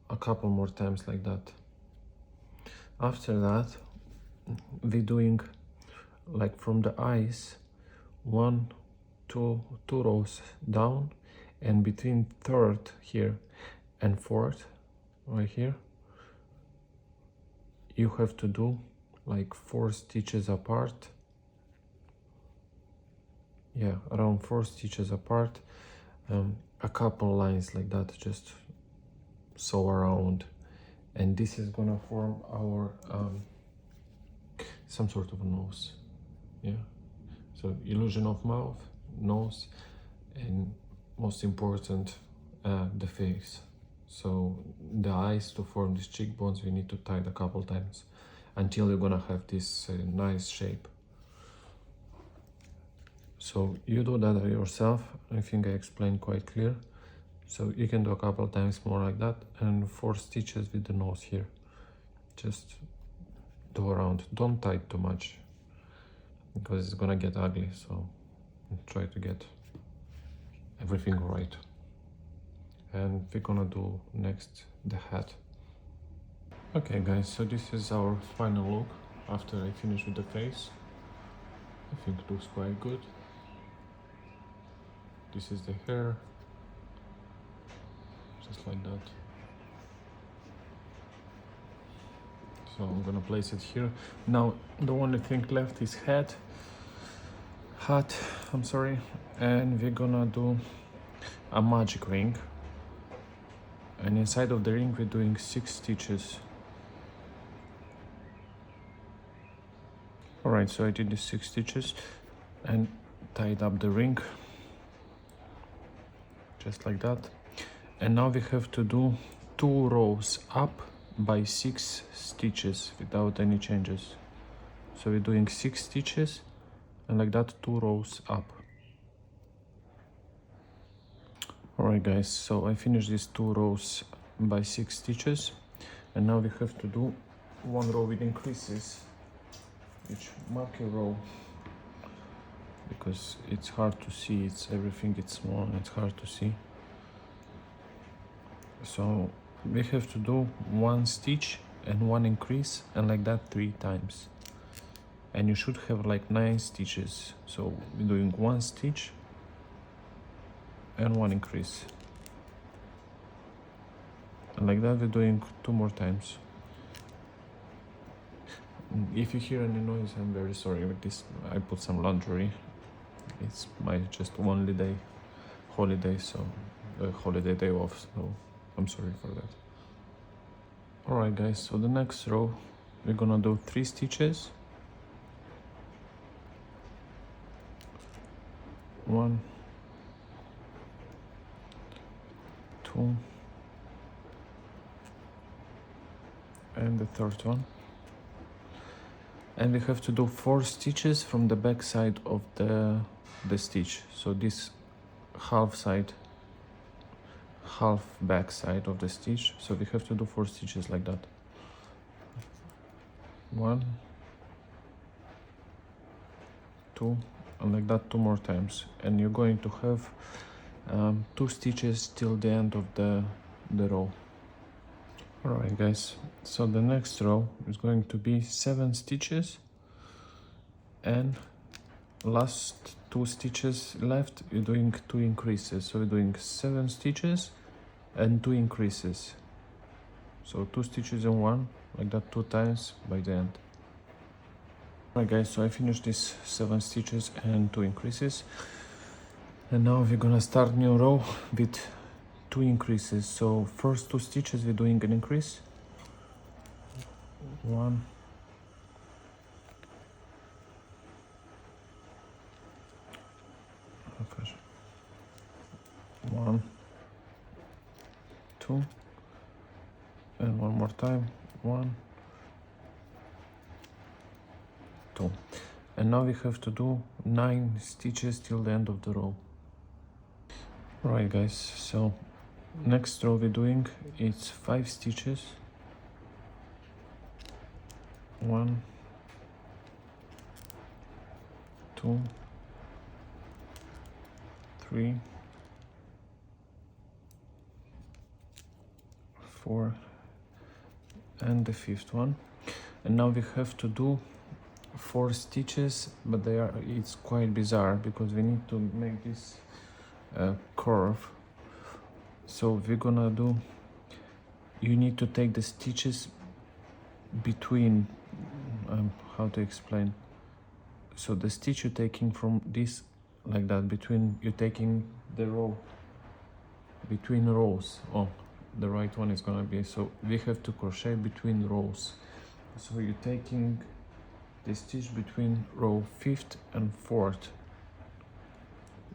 a couple more times like that. After that, we're doing like from the eyes, two rows down, and between third here and fourth, right here, you have to do like 4 stitches apart. Yeah, around 4 stitches apart, a couple lines like that, just sew around, and this is gonna form our some sort of nose. Yeah, so illusion of mouth, nose, and most important, the face. So the eyes, to form these cheekbones, we need to tie it a couple times until you're gonna have this nice shape. So you do that yourself. I think I explained quite clear. So you can do a couple times more like that, and 4 stitches with the nose here. Just do around. Don't tie it too much because it's gonna get ugly. So try to get everything right. And we're gonna do next the hat. Okay guys, so this is our final look after I finish with the face. I think it looks quite good. This is the hair, just like that. So I'm gonna place it here. Now the only thing left is hat, I'm sorry, and we're gonna do a magic ring. And inside of the ring we're doing 6 stitches. Alright, so I did the 6 stitches and tied up the ring. Just like that. And now we have to do 2 rows up by 6 stitches without any changes. So we're doing 6 stitches and like that 2 rows up. Alright guys, so I finished these 2 rows by 6 stitches, and now we have to do 1 row with increases, each marker row, because it's hard to see, everything is small and it's hard to see. So we have to do 1 stitch and 1 increase, and like that 3 times. And you should have like 9 stitches. So we're doing 1 stitch and 1 increase. And like that we're doing 2 more times. If you hear any noise, I'm very sorry with this. I put some laundry. It's my just only day holiday, so holiday day off, so I'm sorry for that. Alright guys, so the next row we're gonna do 3 stitches. 1, 2, and the third one. And we have to do 4 stitches from the back side of the stitch. So this half back side of the stitch. So we have to do 4 stitches like that. 1, 2, and like that 2 more times. And you're going to have 2 stitches till the end of the row. Alright guys, so the next row is going to be 7 stitches, and last 2 stitches left, you're doing 2 increases. So we're doing 7 stitches and 2 increases. So 2 stitches in 1, like that 2 times by the end. Alright guys, so I finished these 7 stitches and 2 increases. And now we're gonna start new row with 2 increases. So first 2 stitches we're doing an increase. 1, 1, 2, and 1 more time. 1, 2. And now we have to do 9 stitches till the end of the row. Right guys, so next row we're doing it's 5 stitches. 1, 2, 3, 4, and the 5th one. And now we have to do 4 stitches, but it's quite bizarre because we need to make this curve. So we're gonna do, you need to take the stitches between, how to explain, so the stitch you're taking from this, like that, between, you're taking the row between rows. Oh, the right one is gonna be, so we have to crochet between rows. So you're taking the stitch between row 5th and 4th.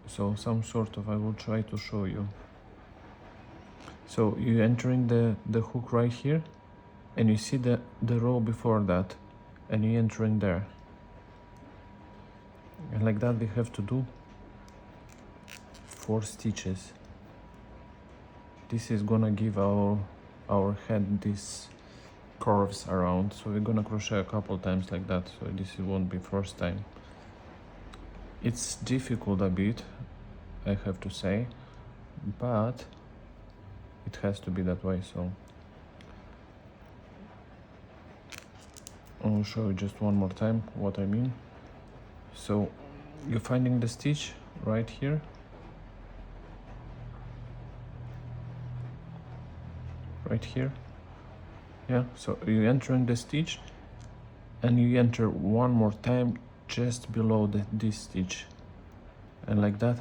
So some sort of, I will try to show you. So you're entering the hook right here, and you see the row before that, and you're entering there. And like that we have to do 4 stitches. This is gonna give our head these curves around, so we're gonna crochet a couple times like that, so this won't be first time. It's difficult a bit, I have to say, but it has to be that way. So I'll show you just one more time what I mean. So you're finding the stitch right here, right here, yeah. So you entering the stitch, and you enter one more time just below this stitch, and like that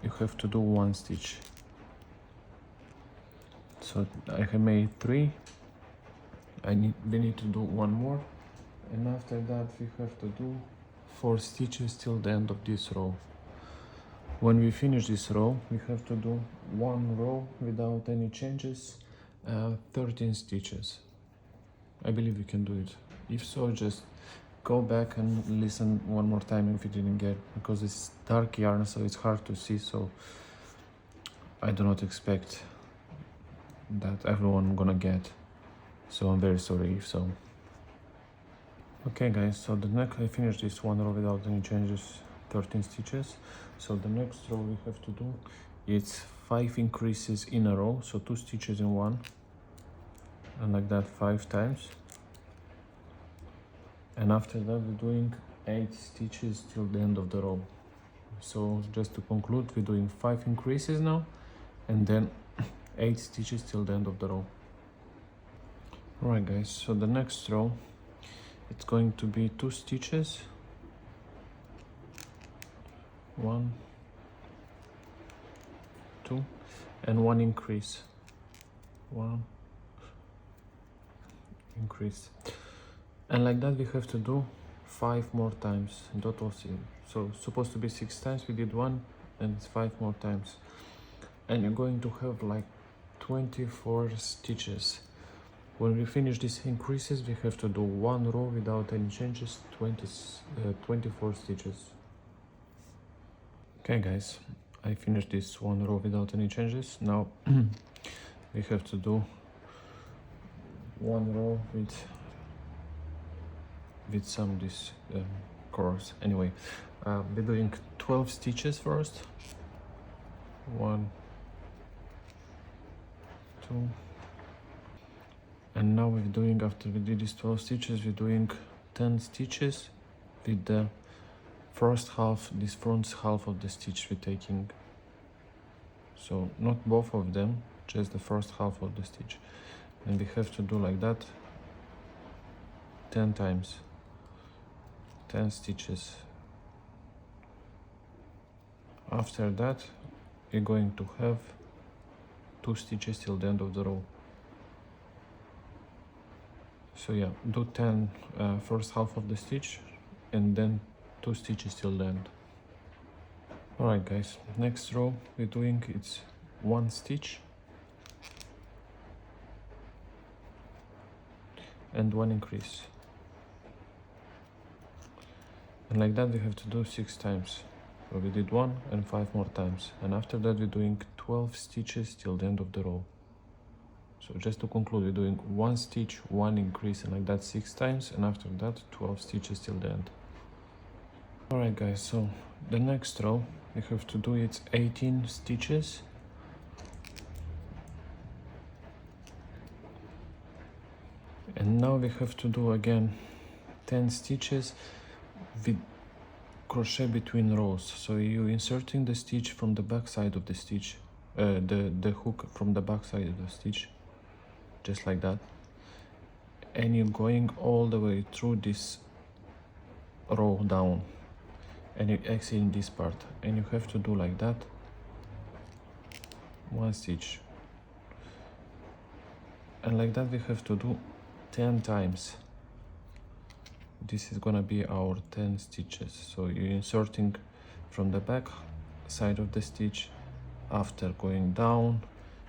you have to do 1 stitch. So I have made 3. We need to do 1 more, and after that we have to do 4 stitches till the end of this row. When we finish this row, we have to do 1 row without any changes, 13 stitches. I believe you can do it. If so, just go back and listen one more time if you didn't get, because it's dark yarn, so it's hard to see, so I do not expect that everyone gonna get, so I'm very sorry if so. Okay guys, so the next, I finished this 1 row without any changes, 13 stitches. So the next row we have to do, it's 5 increases in a row, so 2 stitches in one, and like that 5 times. And after that we're doing 8 stitches till the end of the row. So just to conclude, we're doing 5 increases now, and then 8 stitches till the end of the row. Alright guys, so the next row, it's going to be 2 stitches, 1, 2, and 1 increase, 1 increase, and like that we have to do 5 more times in total. So it's supposed to be 6 times, we did 1, and it's 5 more times, and you're going to have like 24 stitches. When we finish these increases, we have to do 1 row without any changes, 24 stitches. Okay guys, I finished this 1 row without any changes. Now we have to do 1 row with some this curves. Anyway, we're doing 12 stitches first. 1, 2, and now we're doing, after we did these 12 stitches, we're doing 10 stitches with the first half, this front half of the stitch we're taking. So not both of them, just the first half of the stitch, and we have to do like that 10 times, 10 stitches. After that we're going to have 2 stitches till the end of the row. So yeah, do 10 first half of the stitch, and then 2 stitches till the end. Alright guys, next row we're doing, it's 1 stitch and 1 increase, And like that we have to do 6 times. So we did 1 and 5 more times, and after that we're doing 12 stitches till the end of the row. So just to conclude, we're doing 1 stitch, 1 increase, and like that 6 times, and after that 12 stitches till the end. Alright guys, so the next row we have to do it 18 stitches. And now we have to do again 10 stitches with crochet between rows. So you inserting the stitch from the back side of the stitch, the hook from the back side of the stitch, just like that, and you're going all the way through this row down, and you exit this part, and you have to do like that 1 stitch, and like that we have to do 10 times. This is gonna be our 10 stitches. So you're inserting from the back side of the stitch after going down,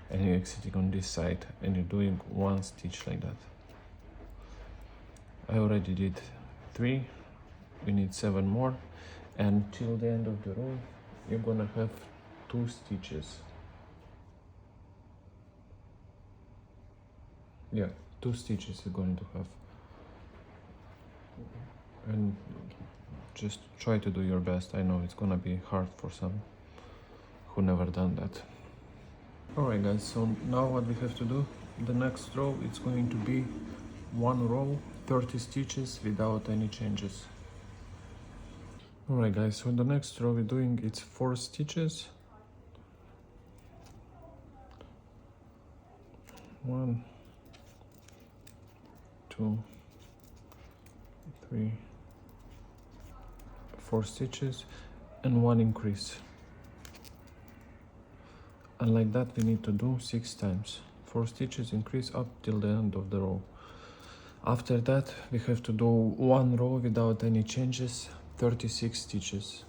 and you're exiting on this side, and you're doing 1 stitch like that. I already did 3, we need 7 more, and till the end of the row you're gonna have 2 stitches. Yeah, 2 stitches you're going to have. And just try to do your best. I know it's gonna be hard for some who never done that. Alright guys, so now what we have to do, the next row, it's going to be 1 row, 30 stitches without any changes. Alright guys, so the next row we're doing, it's 4 stitches. 1, 2, 3, 4 stitches and 1 increase. And like that we need to do 6 times. 4 stitches, increase up till the end of the row. After that we have to do 1 row without any changes, 36 stitches.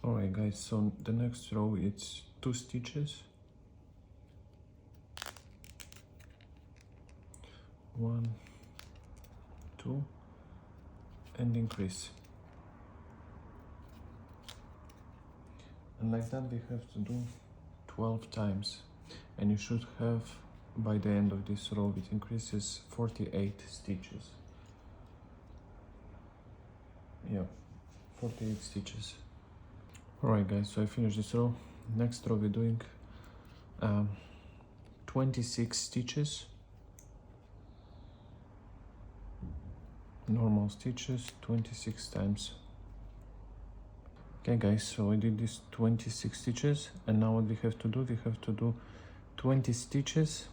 Alright guys, so the next row it's 2 stitches. 1, 2, and increase. And like that we have to do 12 times, and you should have, by the end of this row, it increases 48 stitches. Yeah, 48 stitches. Alright guys, so I finished this row. Next row we're doing 26 stitches. Normal stitches, 26 times. Okay guys, so I did this 26 stitches, and now what we have to do, we have to do 20 stitches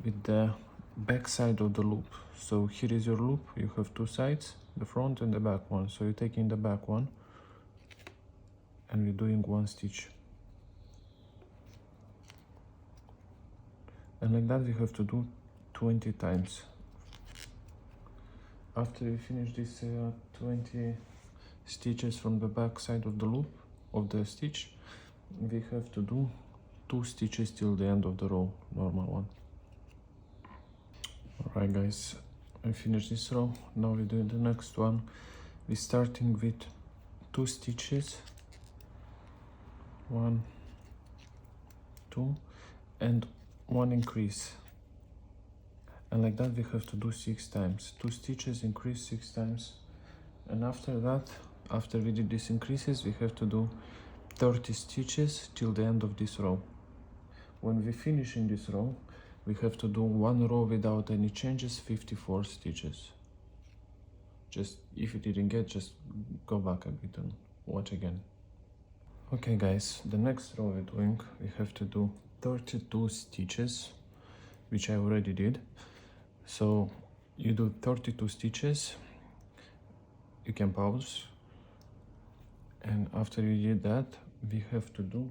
with the back side of the loop. So here is your loop, you have 2 sides, the front and the back one. So you're taking the back one and you're doing 1 stitch. And like that we have to do 20 times. After you finish this 20 stitches from the back side of the loop of the stitch, we have to do 2 stitches till the end of the row, normal one. Alright guys, I finished this row. Now we're doing the next one. We're starting with 2 stitches, 1, 2, and 1 increase. And like that we have to do 6 times. 2 stitches, increase 6 times. And after that, after we did these increases, we have to do 30 stitches till the end of this row. When we finish in this row, we have to do 1 row without any changes, 54 stitches. Just, if you didn't get, just go back a bit and watch again. Okay guys, the next row we're doing, we have to do 32 stitches, which I already did. So you do 32 stitches, you can pause, and after you did that, we have to do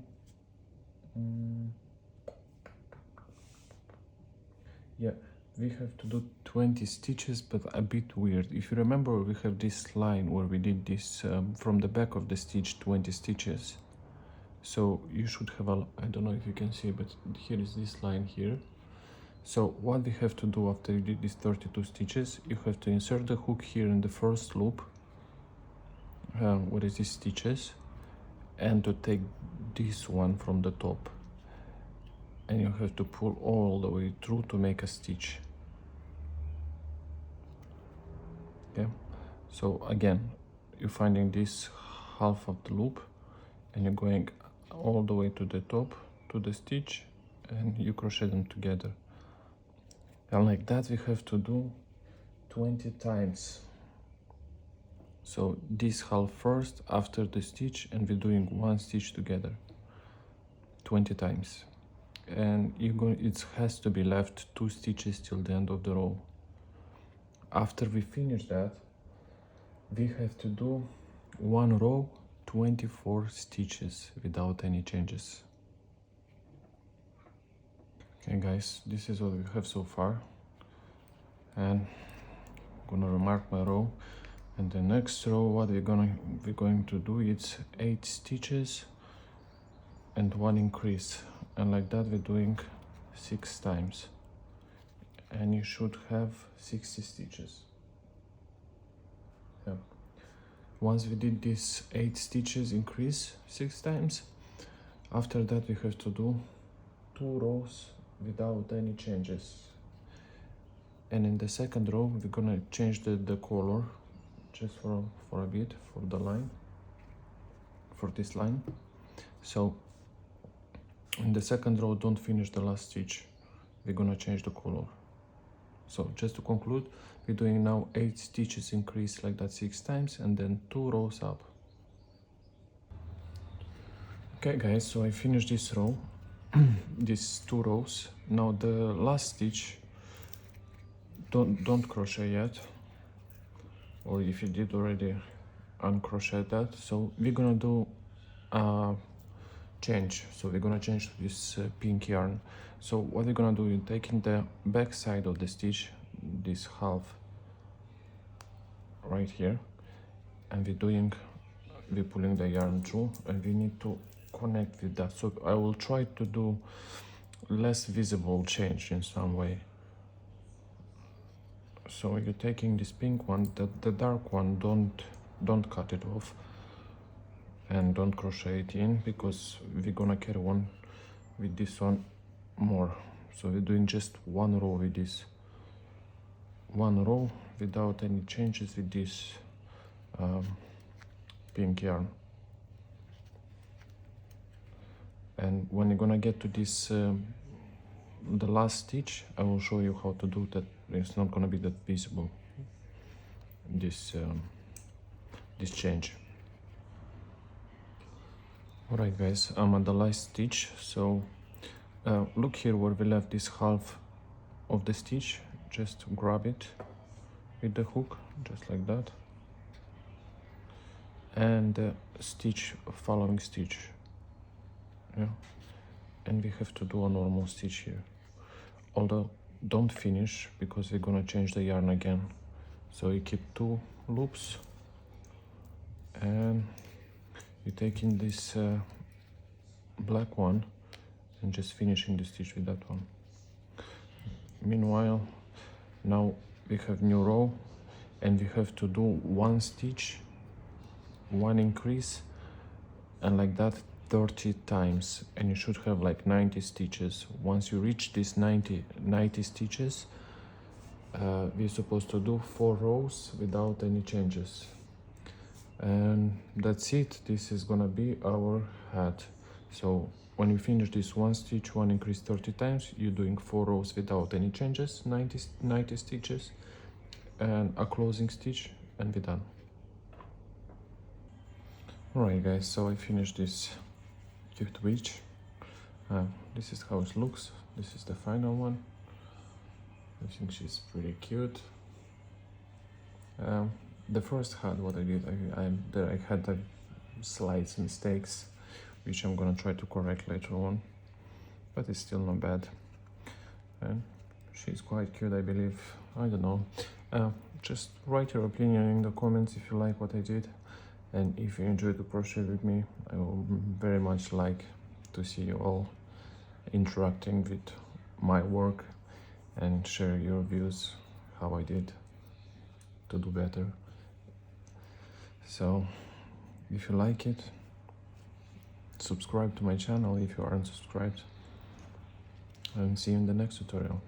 we have to do 20 stitches, but a bit weird. If you remember, we have this line where we did this from the back of the stitch 20 stitches. So you should have a, I don't know if you can see, but here is this line here. So what we have to do after you did these 32 stitches, you have to insert the hook here in the first loop, what is these stitches, and to take this one from the top, and you have to pull all the way through to make a stitch. Okay, so again, you're finding this half of the loop and you're going all the way to the top to the stitch, and you crochet them together. And like that we have to do 20 times. So this half first after the stitch, and we're doing one stitch together 20 times. And it has to be left 2 stitches till the end of the row. After we finish that, we have to do one row 24 stitches without any changes. Okay guys, this is what we have so far, and I'm gonna remark my row. And the next row, what we're going to do is 8 stitches and 1 increase, and like that we're doing 6 times, and you should have 60 stitches. Yeah. Once we did this 8 stitches increase 6 times, after that we have to do 2 rows without any changes. And in the second row we're gonna change the color just for a bit, for the line, for this line. So in the second row, don't finish the last stitch, we're gonna change the color. So just to conclude, we're doing now 8 stitches increase like that 6 times, and then 2 rows up. Okay guys, so I finished this row, these 2 rows. Now the last stitch, don't crochet yet, or if you did already, uncrochet that. So we're gonna do a change. So we're gonna change to this pink yarn. So what we're gonna do, you're taking the back side of the stitch, this half right here, and we're pulling the yarn through, and we need to connect with that. So I will try to do less visible change in some way. So you're taking this pink one, the dark one, don't cut it off and don't crochet it in, because we're gonna carry on with this one more. So we're doing just 1 row with this, 1 row without any changes with this pink yarn. And when you're gonna get to this the last stitch, I will show you how to do that. It's not gonna be that visible, this change. Alright guys, I'm at the last stitch. So look here where we left this half of the stitch, just grab it with the hook, just like that, and stitch following stitch. Yeah, and we have to do a normal stitch here, although don't finish, because we're gonna change the yarn again. So you keep 2 loops, and you're taking this black one and just finishing the stitch with that one. Meanwhile, now we have new row, and we have to do 1 stitch, 1 increase, and like that 30 times, and you should have like 90 stitches. Once you reach this 90 stitches, we're supposed to do 4 rows without any changes, and that's it. This is gonna be our hat. So when you finish this 1 stitch, 1 increase 30 times, you're doing 4 rows without any changes, 90 stitches, and a closing stitch, and we're done. Alright guys, so I finished this cute witch. This is how it looks. This is the final one. I think she's pretty cute. The first hat, what I did, I had slight mistakes, which I'm gonna try to correct later on, but it's still not bad. And she's quite cute, I believe. I don't know. Just write your opinion in the comments if you like what I did, and if you enjoyed to crochet with me. I would very much like to see you all interacting with my work and share your views, how I did to do better. So if you like it, subscribe to my channel if you aren't subscribed, and see you in the next tutorial.